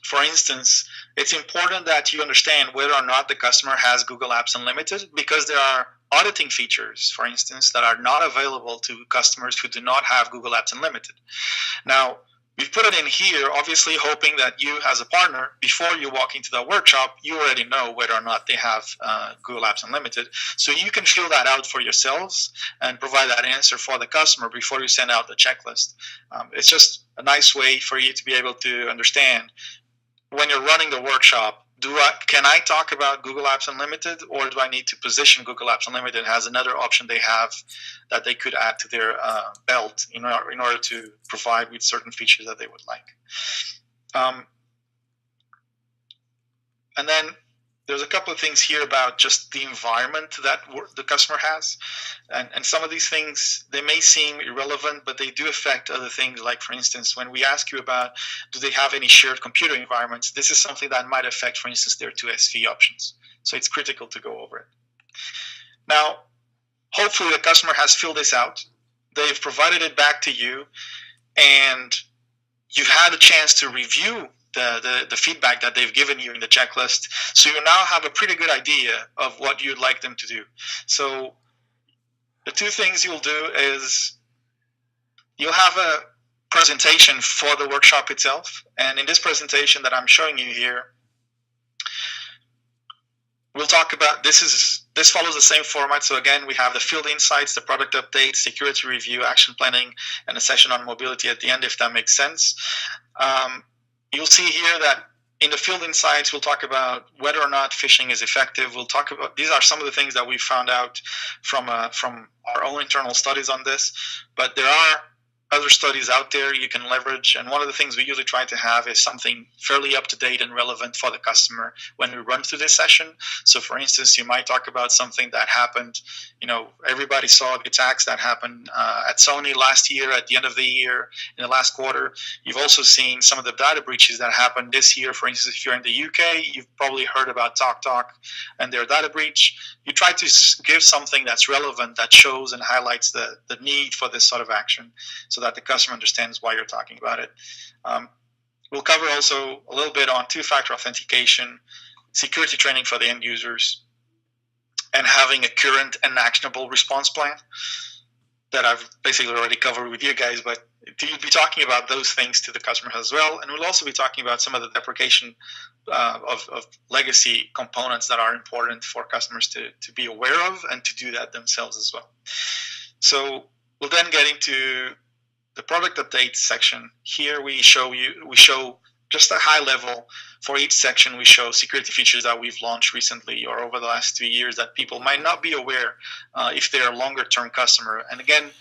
for instance, it's important that you understand whether or not the customer has Google Apps Unlimited, because there are auditing features, for instance, that are not available to customers who do not have Google Apps Unlimited. Now, we've put it in here, obviously hoping that you, as a partner, before you walk into the workshop, you already know whether or not they have Google Apps Unlimited. So you can fill that out for yourselves and provide that answer for the customer before you send out the checklist. It's just a nice way for you to be able to understand when you're running the workshop, can I talk about Google Apps Unlimited, or do I need to position Google Apps Unlimited as another option they have that they could add to their belt in order to provide with certain features that they would like? And then there's a couple of things here about just the environment that the customer has. And some of these things, they may seem irrelevant, but they do affect other things. Like, for instance, when we ask you about, do they have any shared computer environments? This is something that might affect, for instance, their 2SV options. So it's critical to go over it. Now, hopefully the customer has filled this out. They've provided it back to you, and you've had a chance to review the feedback that they've given you in the checklist. So you now have a pretty good idea of what you'd like them to do. So the 2 things you'll do is you'll have a presentation for the workshop itself. And in this presentation that I'm showing you here, we'll talk about, this follows the same format. So again, we have the field insights, the product update, security review, action planning, and a session on mobility at the end, if that makes sense. You'll see here that in the field insights, we'll talk about whether or not phishing is effective. We'll talk about, these are some of the things that we found out from our own internal studies on this, but there are other studies out there you can leverage. And one of the things we usually try to have is something fairly up to date and relevant for the customer when we run through this session. So for instance, you might talk about something that happened, everybody saw the attacks that happened at Sony last year, at the end of the year, in the last quarter. You've also seen some of the data breaches that happened this year. For instance, if you're in the UK, you've probably heard about TalkTalk and their data breach. You try to give something that's relevant, that shows and highlights the need for this sort of action, so that the customer understands why you're talking about it. We'll cover also a little bit on 2-factor authentication, security training for the end users, and having a current and actionable response plan that I've basically already covered with you guys, but you'll be talking about those things to the customer as well. And we'll also be talking about some of the deprecation of legacy components that are important for customers to be aware of and to do that themselves as well. So we'll then get into the product update section. Here we show just a high level. For each section, we show security features that we've launched recently or over the last 2 years that people might not be aware if they're a longer term customer. And again,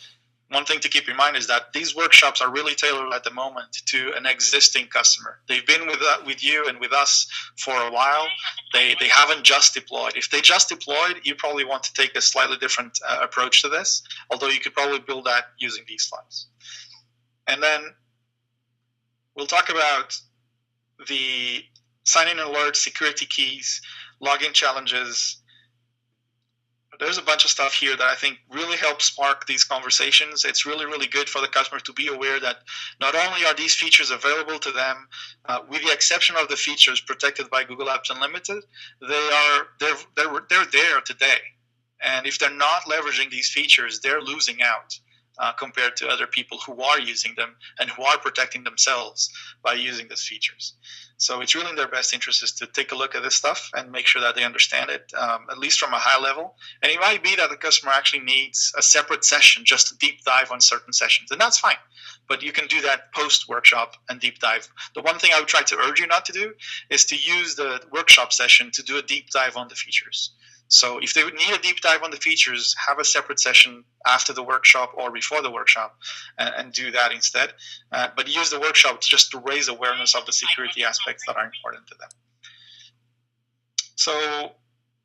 one thing to keep in mind is that these workshops are really tailored at the moment to an existing customer. They've been with you and with us for a while. They haven't just deployed. If they just deployed, you probably want to take a slightly different approach to this, although you could probably build that using these slides. And then we'll talk about the sign-in alerts, security keys, login challenges. There's a bunch of stuff here that I think really helps spark these conversations. It's really, really good for the customer to be aware that not only are these features available to them, with the exception of the features protected by Google Apps Unlimited, they're there today. And if they're not leveraging these features, they're losing out compared to other people who are using them and who are protecting themselves by using these features. So it's really in their best interest is to take a look at this stuff and make sure that they understand it, at least from a high level. And it might be that the customer actually needs a separate session just to deep dive on certain sessions, and that's fine. But you can do that post-workshop and deep dive. The one thing I would try to urge you not to do is to use the workshop session to do a deep dive on the features. So if they would need a deep dive on the features, have a separate session after the workshop or before the workshop and do that instead. But use the workshop just to raise awareness of the security aspects that are important to them. So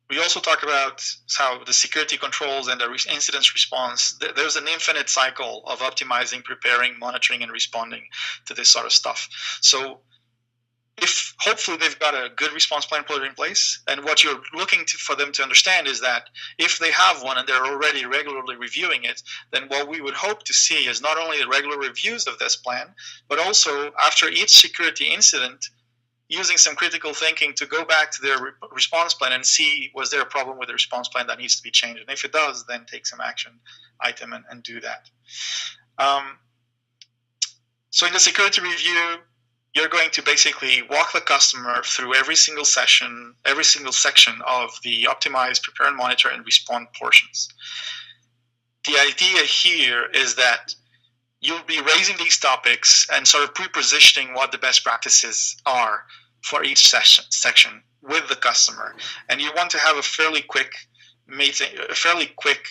we also talk about how the security controls and the incident response, there's an infinite cycle of optimizing, preparing, monitoring, and responding to this sort of stuff. So if hopefully they've got a good response plan put in place, and what you're looking for them to understand is that if they have one and they're already regularly reviewing it, then what we would hope to see is not only the regular reviews of this plan, but also after each security incident, using some critical thinking to go back to their response plan and see, was there a problem with the response plan that needs to be changed? And if it does, then take some action item and do that. So in the security review, you're going to basically walk the customer through every single section of the optimize, prepare, and monitor, and respond portions. The idea here is that you'll be raising these topics and sort of pre-positioning what the best practices are for each section with the customer. And you want to have a fairly quick meeting,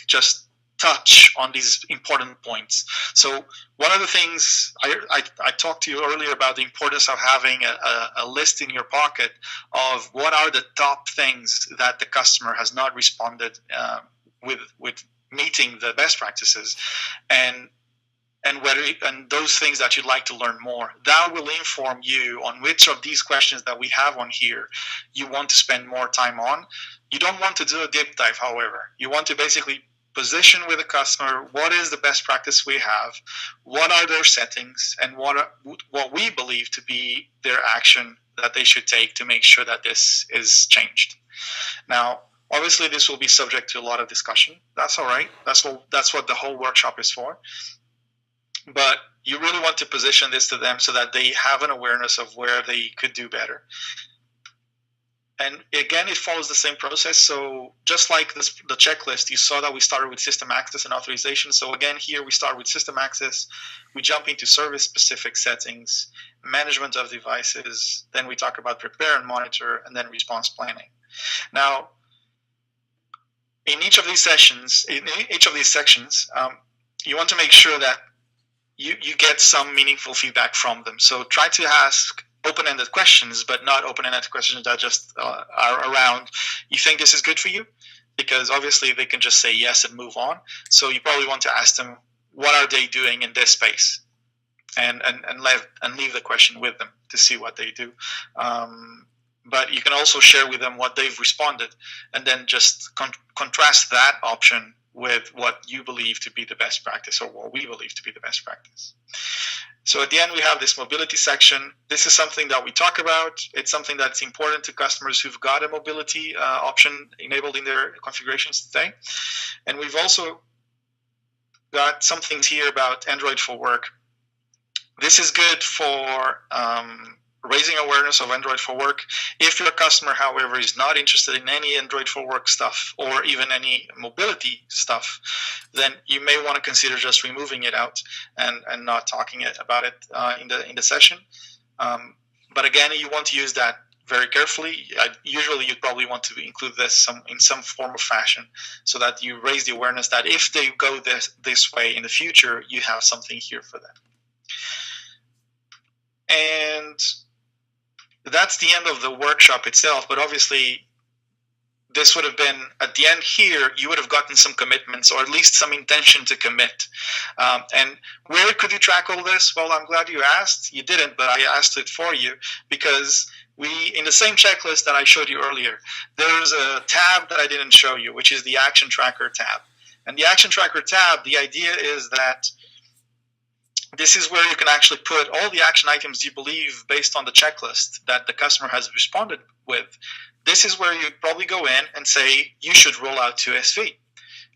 just touch on these important points. So one of the things I talked to you earlier about the importance of having a list in your pocket of what are the top things that the customer has not responded with meeting the best practices, and those things that you'd like to learn more. That will inform you on which of these questions that we have on here you want to spend more time on. You don't want to do a deep dive, however. You want to basically position with the customer what is the best practice we have, what are their settings, and what we believe to be their action that they should take to make sure that this is changed. Now, obviously, this will be subject to a lot of discussion. That's all right. That's what the whole workshop is for. But you really want to position this to them so that they have an awareness of where they could do better. And again, it follows the same process. So just like the checklist, you saw that we started with system access and authorization. So again, here we start with system access. We jump into service-specific settings, management of devices. Then we talk about prepare and monitor, and then response planning. Now, in each of these sections, you want to make sure that you get some meaningful feedback from them. So try to ask open-ended questions, but not open-ended questions that just are around, you think this is good for you? Because obviously they can just say yes and move on. So you probably want to ask them, what are they doing in this space? And leave the question with them to see what they do. But you can also share with them what they've responded, and then just contrast that option with what you believe to be the best practice, or what we believe to be the best practice. So at the end, we have this mobility section. This is something that we talk about. It's something that's important to customers who've got a mobility option enabled in their configurations today. And we've also got some things here about Android for Work. This is good for raising awareness of Android for Work. If your customer, however, is not interested in any Android for Work stuff or even any mobility stuff, then you may want to consider just removing it out and not talking about it in the session. But again, you want to use that very carefully. Usually, you'd probably want to include this in some form of fashion, so that you raise the awareness that if they go this way in the future, you have something here for them. And that's the end of the workshop itself, but obviously this would have been, at the end here, you would have gotten some commitments, or at least some intention to commit. And where could you track all this? Well, I'm glad you asked. You didn't, but I asked it for you, because in the same checklist that I showed you earlier, there's a tab that I didn't show you, which is the Action Tracker tab. And the Action Tracker tab, the idea is that this is where you can actually put all the action items you believe based on the checklist that the customer has responded with. This is where you'd probably go in and say, you should roll out to SV.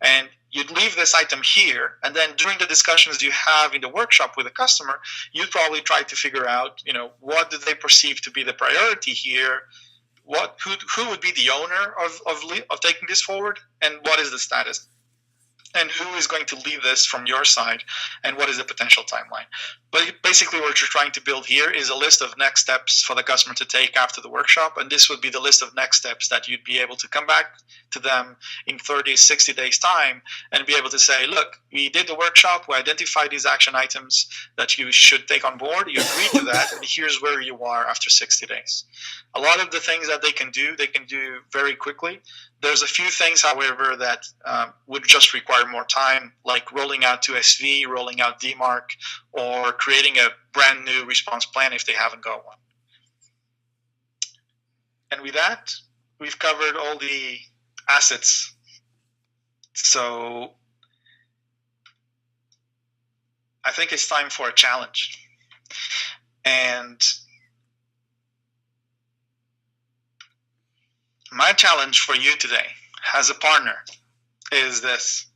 And you'd leave this item here, and then during the discussions you have in the workshop with the customer, you'd probably try to figure out, what do they perceive to be the priority here? Who would be the owner of taking this forward, and what is the status? And who is going to lead this from your side, and what is the potential timeline? But basically what you're trying to build here is a list of next steps for the customer to take after the workshop, and this would be the list of next steps that you'd be able to come back to them in 30, 60 days time and be able to say, look, we did the workshop, we identified these action items that you should take on board, you agreed to that, and here's where you are after 60 days. A lot of the things that they can do very quickly. There's a few things, however, that would just require more time, like rolling out to SV, rolling out DMARC, or creating a brand new response plan if they haven't got one. And with that, we've covered all the assets. So I think it's time for a challenge. And my challenge for you today as a partner is this.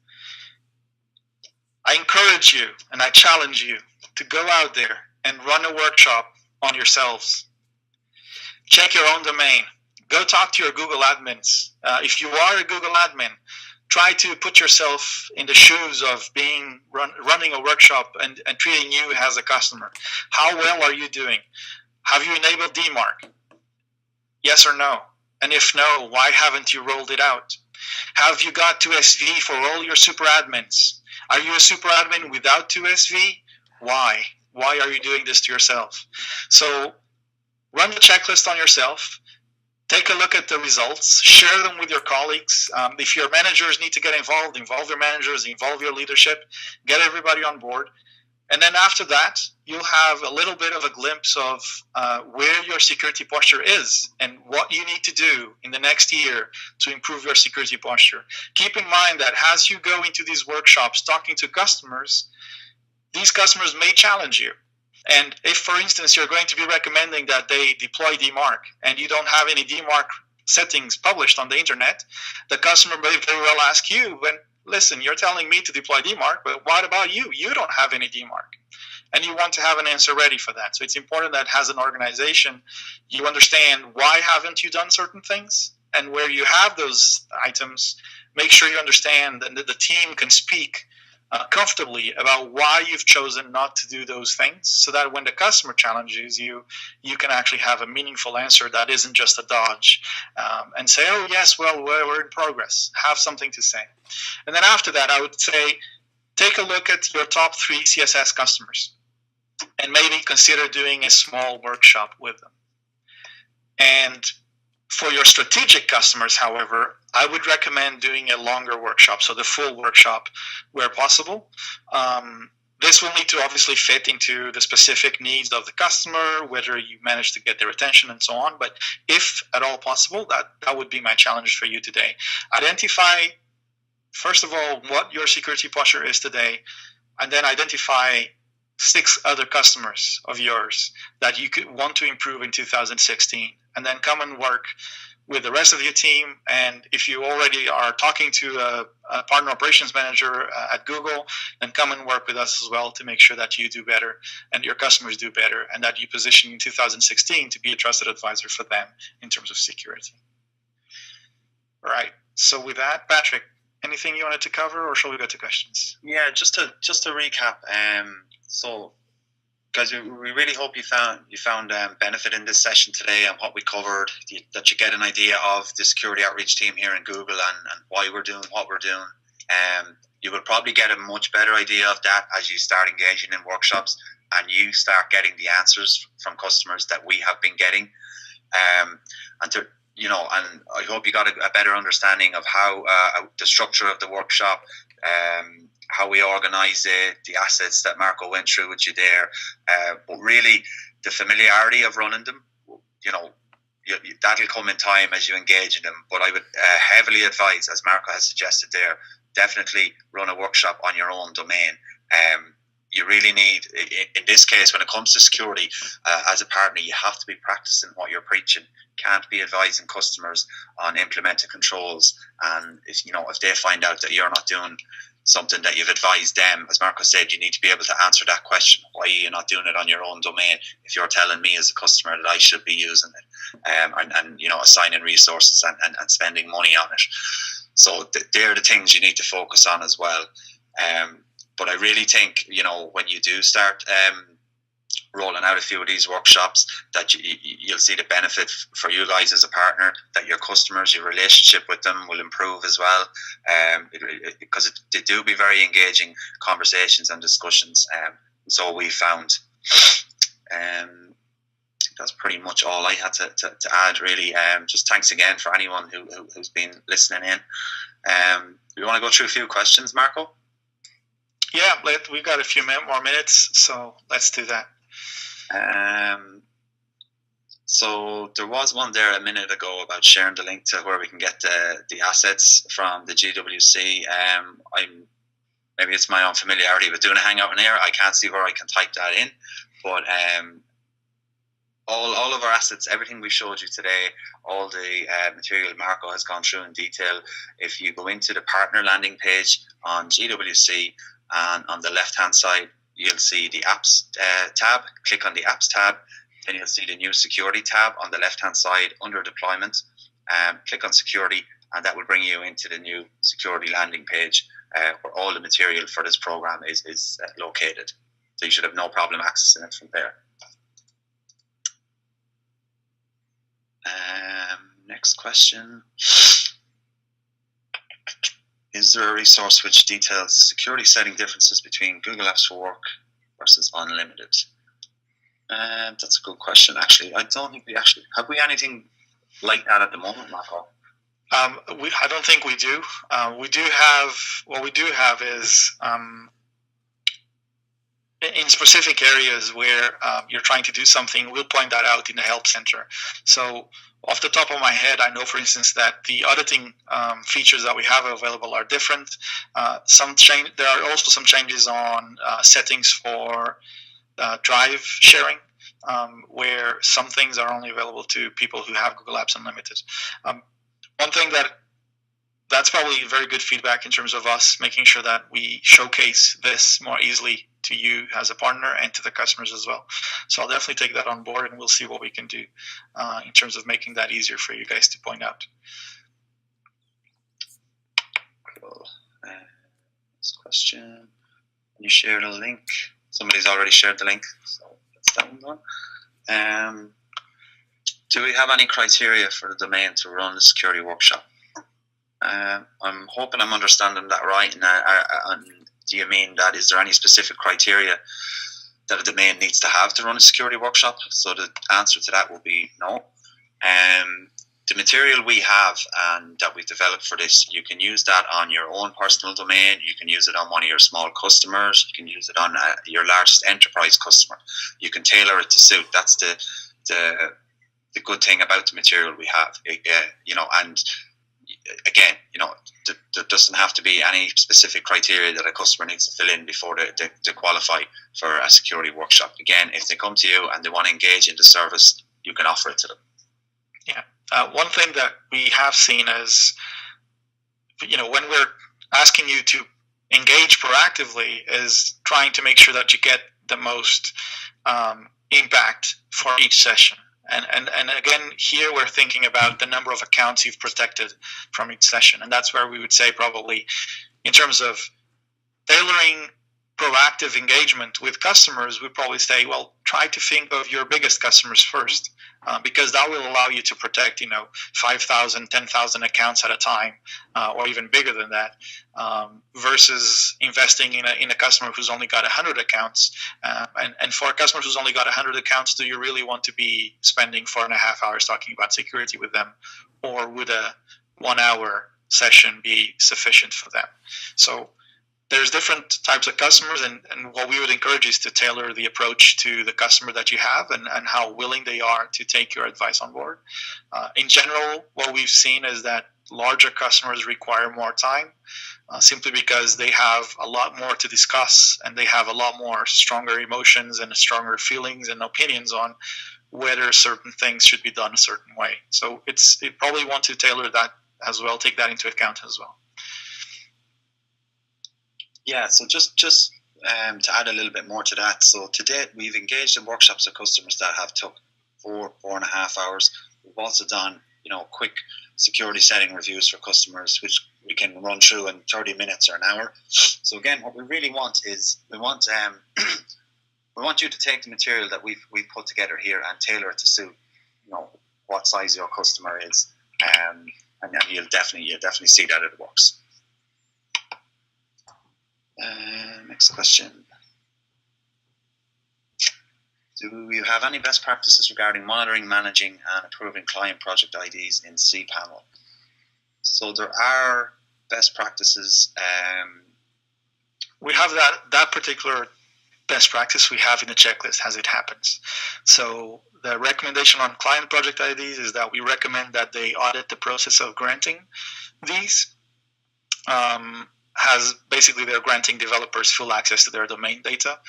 I encourage you and I challenge you to go out there and run a workshop on yourselves. Check your own domain. Go talk to your Google admins. If you are a Google admin, try to put yourself in the shoes of running a workshop and treating you as a customer. How well are you doing? Have you enabled DMARC? Yes or no? And if no, why haven't you rolled it out? Have you got 2SV for all your super admins? Are you a super admin without 2SV? Why? Why are you doing this to yourself? So run the checklist on yourself. Take a look at the results. Share them with your colleagues. If your managers need to get involved, involve your managers, involve your leadership, get everybody on board. And then after that, you'll have a little bit of a glimpse of where your security posture is and what you need to do in the next year to improve your security posture. Keep in mind that as you go into these workshops talking to customers, these customers may challenge you. And if, for instance, you're going to be recommending that they deploy DMARC and you don't have any DMARC settings published on the internet, the customer may very well ask you, listen, you're telling me to deploy DMARC, but what about you? You don't have any DMARC. And you want to have an answer ready for that. So it's important that as an organization, you understand why haven't you done certain things? And where you have those items, make sure you understand that the team can speak comfortably about why you've chosen not to do those things, so that when the customer challenges you, you can actually have a meaningful answer that isn't just a dodge, and say, oh yes, well, we're in progress, have something to say. And then after that, I would say, take a look at your top 3 CSS customers and maybe consider doing a small workshop with them. And for your strategic customers, however, I would recommend doing a longer workshop, so the full workshop where possible. This will need to obviously fit into the specific needs of the customer, whether you manage to get their attention and so on. But if at all possible, that would be my challenge for you today. Identify, first of all, what your security posture is today, and then identify 6 other customers of yours that you could want to improve in 2016, and then come and work with the rest of your team. And if you already are talking to a partner operations manager at Google, then come and work with us as well to make sure that you do better and your customers do better, and that you position in 2016 to be a trusted advisor for them in terms of security. All right. So with that, Patrick, anything you wanted to cover, or shall we go to questions? Yeah, just to recap. So, guys, we really hope you found benefit in this session today and what we covered. That you get an idea of the security outreach team here in Google and why we're doing what we're doing. You will probably get a much better idea of that as you start engaging in workshops and you start getting the answers from customers that we have been getting. And I hope you got a better understanding of how the structure of the workshop, how we organize it, the assets that Marco went through with you there, but really the familiarity of running them, that'll come in time as you engage in them. But I would heavily advise, as Marco has suggested there, definitely run a workshop on your own domain. You really need, in this case, when it comes to security, as a partner, you have to be practicing what you're preaching. Can't be advising customers on implementing controls, and if they find out that you're not doing something that you've advised them, as Marco said, you need to be able to answer that question. Why are you not doing it on your own domain if you're telling me as a customer that I should be using it, and assigning resources and spending money on it? So they're the things you need to focus on as well. But I really think, when you do start rolling out a few of these workshops, that you'll see the benefit for you guys as a partner, that your customers, your relationship with them will improve as well, because they do be very engaging conversations and discussions. So we found. That's pretty much all I had to add, really. Just thanks again for anyone who's been listening in. We want to go through a few questions, Marco? Yeah, we've got a few more minutes, so let's do that. So there was one there a minute ago about sharing the link to where we can get the assets from the GWC. Maybe it's my own familiarity with doing a hangout in here. I can't see where I can type that in, but all of our assets, everything we showed you today, all the material Marco has gone through in detail. If you go into the partner landing page on GWC, and on the left hand side you'll see the apps tab. Click on the apps tab, then you'll see the new security tab on the left hand side under deployment. Click on security, and that will bring you into the new security landing page where all the material for this program is located. So you should have no problem accessing it from there. Next question. Is there a resource which details security setting differences between Google Apps for Work versus Unlimited? That's a good question, actually. I don't think we actually... Have we anything like that at the moment, Marco? I don't think we do. We do have... What we do have is... in specific areas where you're trying to do something, we'll point that out in the help center. So off the top of my head, I know, for instance, that the auditing features that we have available are different. There are also some changes on settings for drive sharing, where some things are only available to people who have Google Apps Unlimited. One thing that's probably very good feedback in terms of us making sure that we showcase this more easily to you as a partner and to the customers as well. So I'll definitely take that on board, and we'll see what we can do in terms of making that easier for you guys to point out. Cool. Next question. Can you share the link? Somebody's already shared the link, so that's that one done. Do we have any criteria for the domain to run the security workshop? I'm hoping I'm understanding that right. And do you mean that is there any specific criteria that a domain needs to have to run a security workshop? So the answer to that will be no. The material we have and that we've developed for this, you can use that on your own personal domain. You can use it on one of your small customers. You can use it on your largest enterprise customer. You can tailor it to suit. That's the good thing about the material we have. And again, there doesn't have to be any specific criteria that a customer needs to fill in before they qualify for a security workshop. Again, if they come to you and they want to engage in the service, you can offer it to them. Yeah. One thing that we have seen is, when we're asking you to engage proactively, is trying to make sure that you get the most impact for each session. And again, here we're thinking about the number of accounts you've protected from each session. And that's where we would say probably in terms of tailoring proactive engagement with customers, we'd probably say, well, try to think of your biggest customers first, because that will allow you to protect, 5,000, 10,000 accounts at a time, or even bigger than that, versus investing in a customer who's only got 100 accounts. And for a customer who's only got 100 accounts, do you really want to be spending 4.5 hours talking about security with them, or would a 1 hour session be sufficient for them? So there's different types of customers, and what we would encourage is to tailor the approach to the customer that you have and how willing they are to take your advice on board. In general, what we've seen is that larger customers require more time, simply because they have a lot more to discuss, and they have a lot more stronger emotions and stronger feelings and opinions on whether certain things should be done a certain way. So you probably want to tailor that as well, take that into account as well. Yeah, so just to add a little bit more to that. So to date, we've engaged in workshops with customers that have took 4.5 hours. We've also done, quick security setting reviews for customers, which we can run through in 30 minutes or an hour. So again, what we really want is we want you to take the material that we've put together here and tailor it to suit, what size your customer is, and you'll definitely see that it works. Next question. Do you have any best practices regarding monitoring, managing, and approving client project IDs in cPanel? So there are best practices. We have that particular best practice we have in the checklist as it happens. So the recommendation on client project IDs is that we recommend that they audit the process of granting these. Has basically they're granting developers full access to their domain data,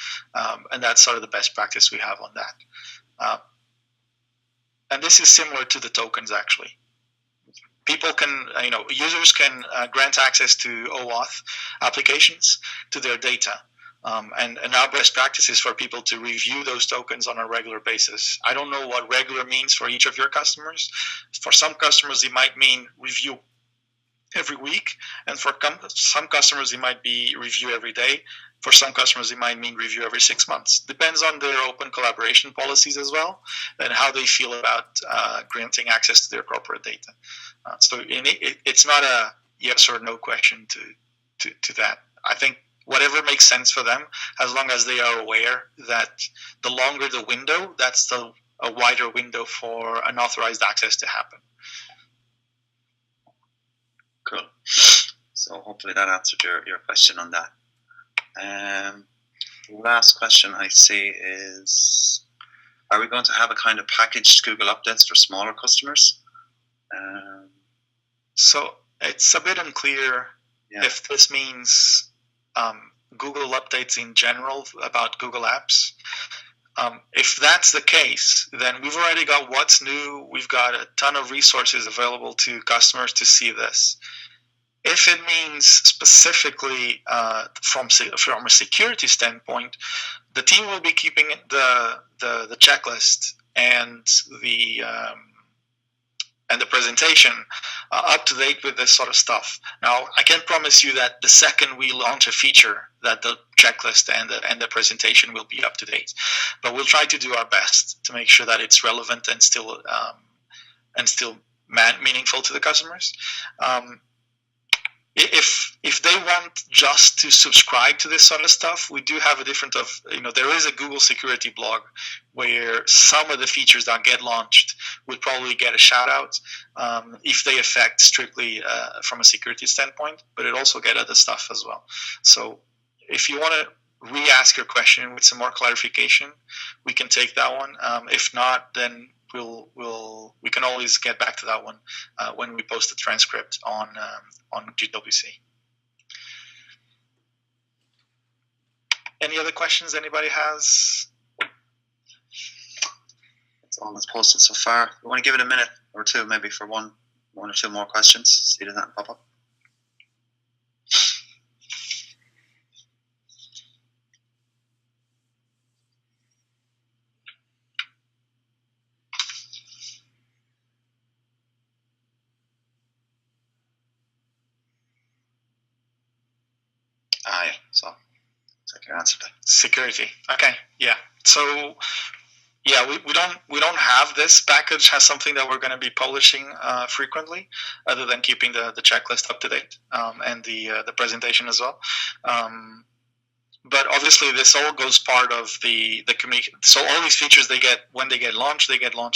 and that's sort of the best practice we have on that. And this is similar to the tokens actually. People can, users can grant access to OAuth applications to their data. And our best practice is for people to review those tokens on a regular basis. I don't know what regular means for each of your customers. For some customers, it might mean review every week, and for some customers, it might be review every day. For some customers, it might mean review every 6 months. Depends on their open collaboration policies as well, and how they feel about granting access to their corporate data. So it's not a yes or no question to that. I think whatever makes sense for them, as long as they are aware that the longer the window, that's a wider window for unauthorized access to happen. Cool. So hopefully that answered your question on that. Last question I see is, are we going to have a kind of packaged Google updates for smaller customers? So it's a bit unclear if this means Google updates in general about Google Apps. If that's the case, then we've already got what's new. We've got a ton of resources available to customers to see this. If it means specifically from a security standpoint, the team will be keeping the checklist and the presentation up to date with this sort of stuff. Now, I can't promise you that the second we launch a feature, that the checklist and the presentation will be up to date, but we'll try to do our best to make sure that it's relevant and still meaningful to the customers. If they want just to subscribe to this sort of stuff, we do have there is a Google security blog where some of the features that get launched would probably get a shout out if they affect strictly from a security standpoint, but it also get other stuff as well. So if you want to re-ask your question with some more clarification, we can take that one. If not, then we can always get back to that one when we post the transcript on GWC. Any other questions anybody has? That's all that's posted so far. We want to give it a minute or two, maybe for one or two more questions. See if that pop up. Yeah. So, take your answer. Security. Okay. Yeah. So, yeah, we don't have this package as something that we're going to be publishing frequently, other than keeping the checklist up to date and the presentation as well. But obviously, this all goes part of the community. So all these features when they get launched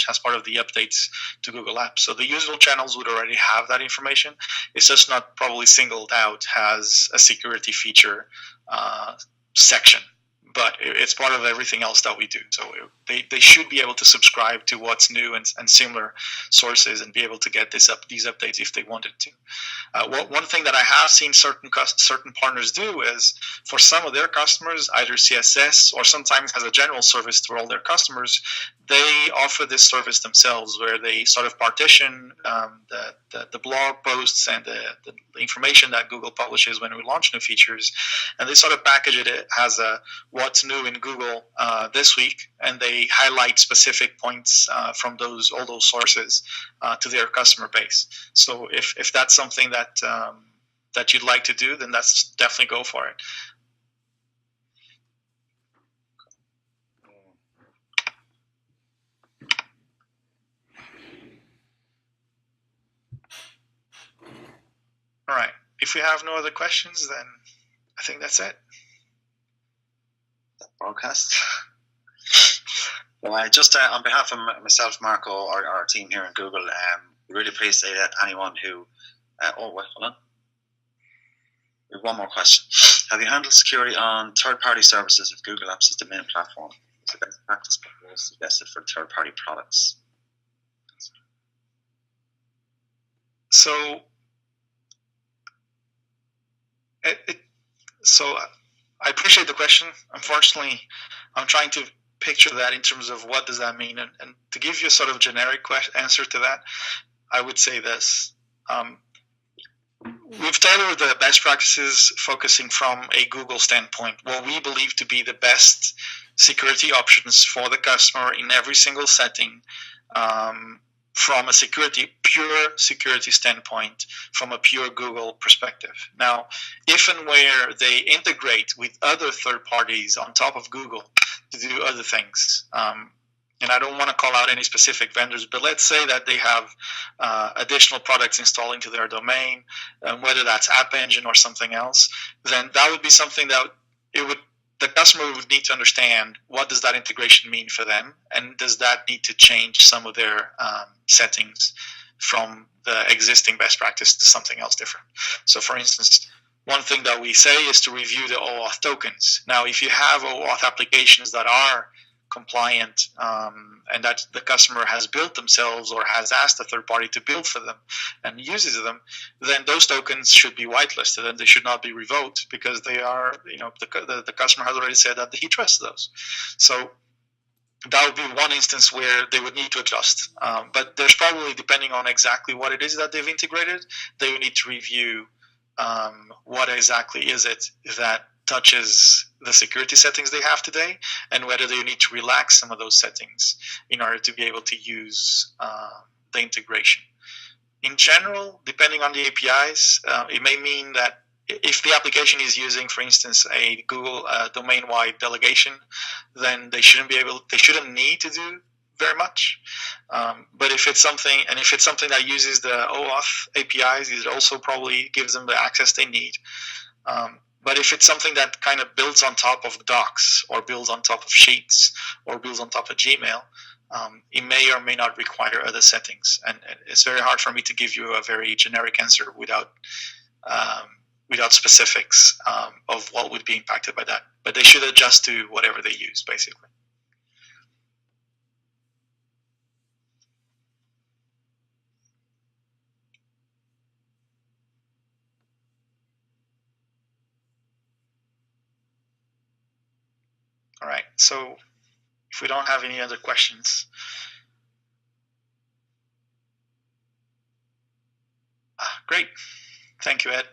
as part of the updates to Google Apps. So the usual channels would already have that information. It's just not probably singled out as a security feature section. But it's part of everything else that we do. So they should be able to subscribe to what's new and similar sources and be able to get these updates if they wanted to. One thing that I have seen certain partners do is, for some of their customers, either CSS or sometimes as a general service to all their customers, they offer this service themselves, where they sort of partition the blog posts and the information that Google publishes when we launch new features, and they sort of package it as a what's new in Google this week, and they highlight specific points from all those sources to their customer base. So if that's something that you'd like to do, then that's definitely go for it. All right. If we have no other questions, then I think that's it. Broadcast. Well, just on behalf of myself, Marco, our team here in Google, we really appreciate anyone who. Hold on. We have one more question. Have you handled security on third-party services if Google Apps is the main platform? Is the best practice suggested for third-party products? So, I appreciate the question. Unfortunately, I'm trying to picture that in terms of what does that mean, and to give you a sort of generic answer to that, I would say this. We've tailored the best practices focusing from a Google standpoint, what we believe to be the best security options for the customer in every single setting, from a pure security standpoint, from a pure Google perspective. Now, if and where they integrate with other third parties on top of Google to do other things, and I don't want to call out any specific vendors, but let's say that they have additional products installed into their domain, whether that's App Engine or something else, then that would be something that the customer would need to understand, what does that integration mean for them, and does that need to change some of their settings from the existing best practice to something else different. So for instance, one thing that we say is to review the OAuth tokens. Now, if you have OAuth applications that are compliant and that the customer has built themselves or has asked a third party to build for them and uses them, then those tokens should be whitelisted and they should not be revoked, because they are, the customer has already said that he trusts those. So that would be one instance where they would need to adjust. But there's probably, depending on exactly what it is that they've integrated, they would need to review what exactly is it that touches the security settings they have today, and whether they need to relax some of those settings in order to be able to use the integration. In general, depending on the APIs, it may mean that if the application is using, for instance, a Google domain-wide delegation, then they shouldn't need to do very much. But if it's something that uses the OAuth APIs, it also probably gives them the access they need. But if it's something that kind of builds on top of Docs, or builds on top of Sheets, or builds on top of Gmail, it may or may not require other settings. And it's very hard for me to give you a very generic answer without specifics of what would be impacted by that. But they should adjust to whatever they use, basically. All right, so if we don't have any other questions, great. Thank you, Ed.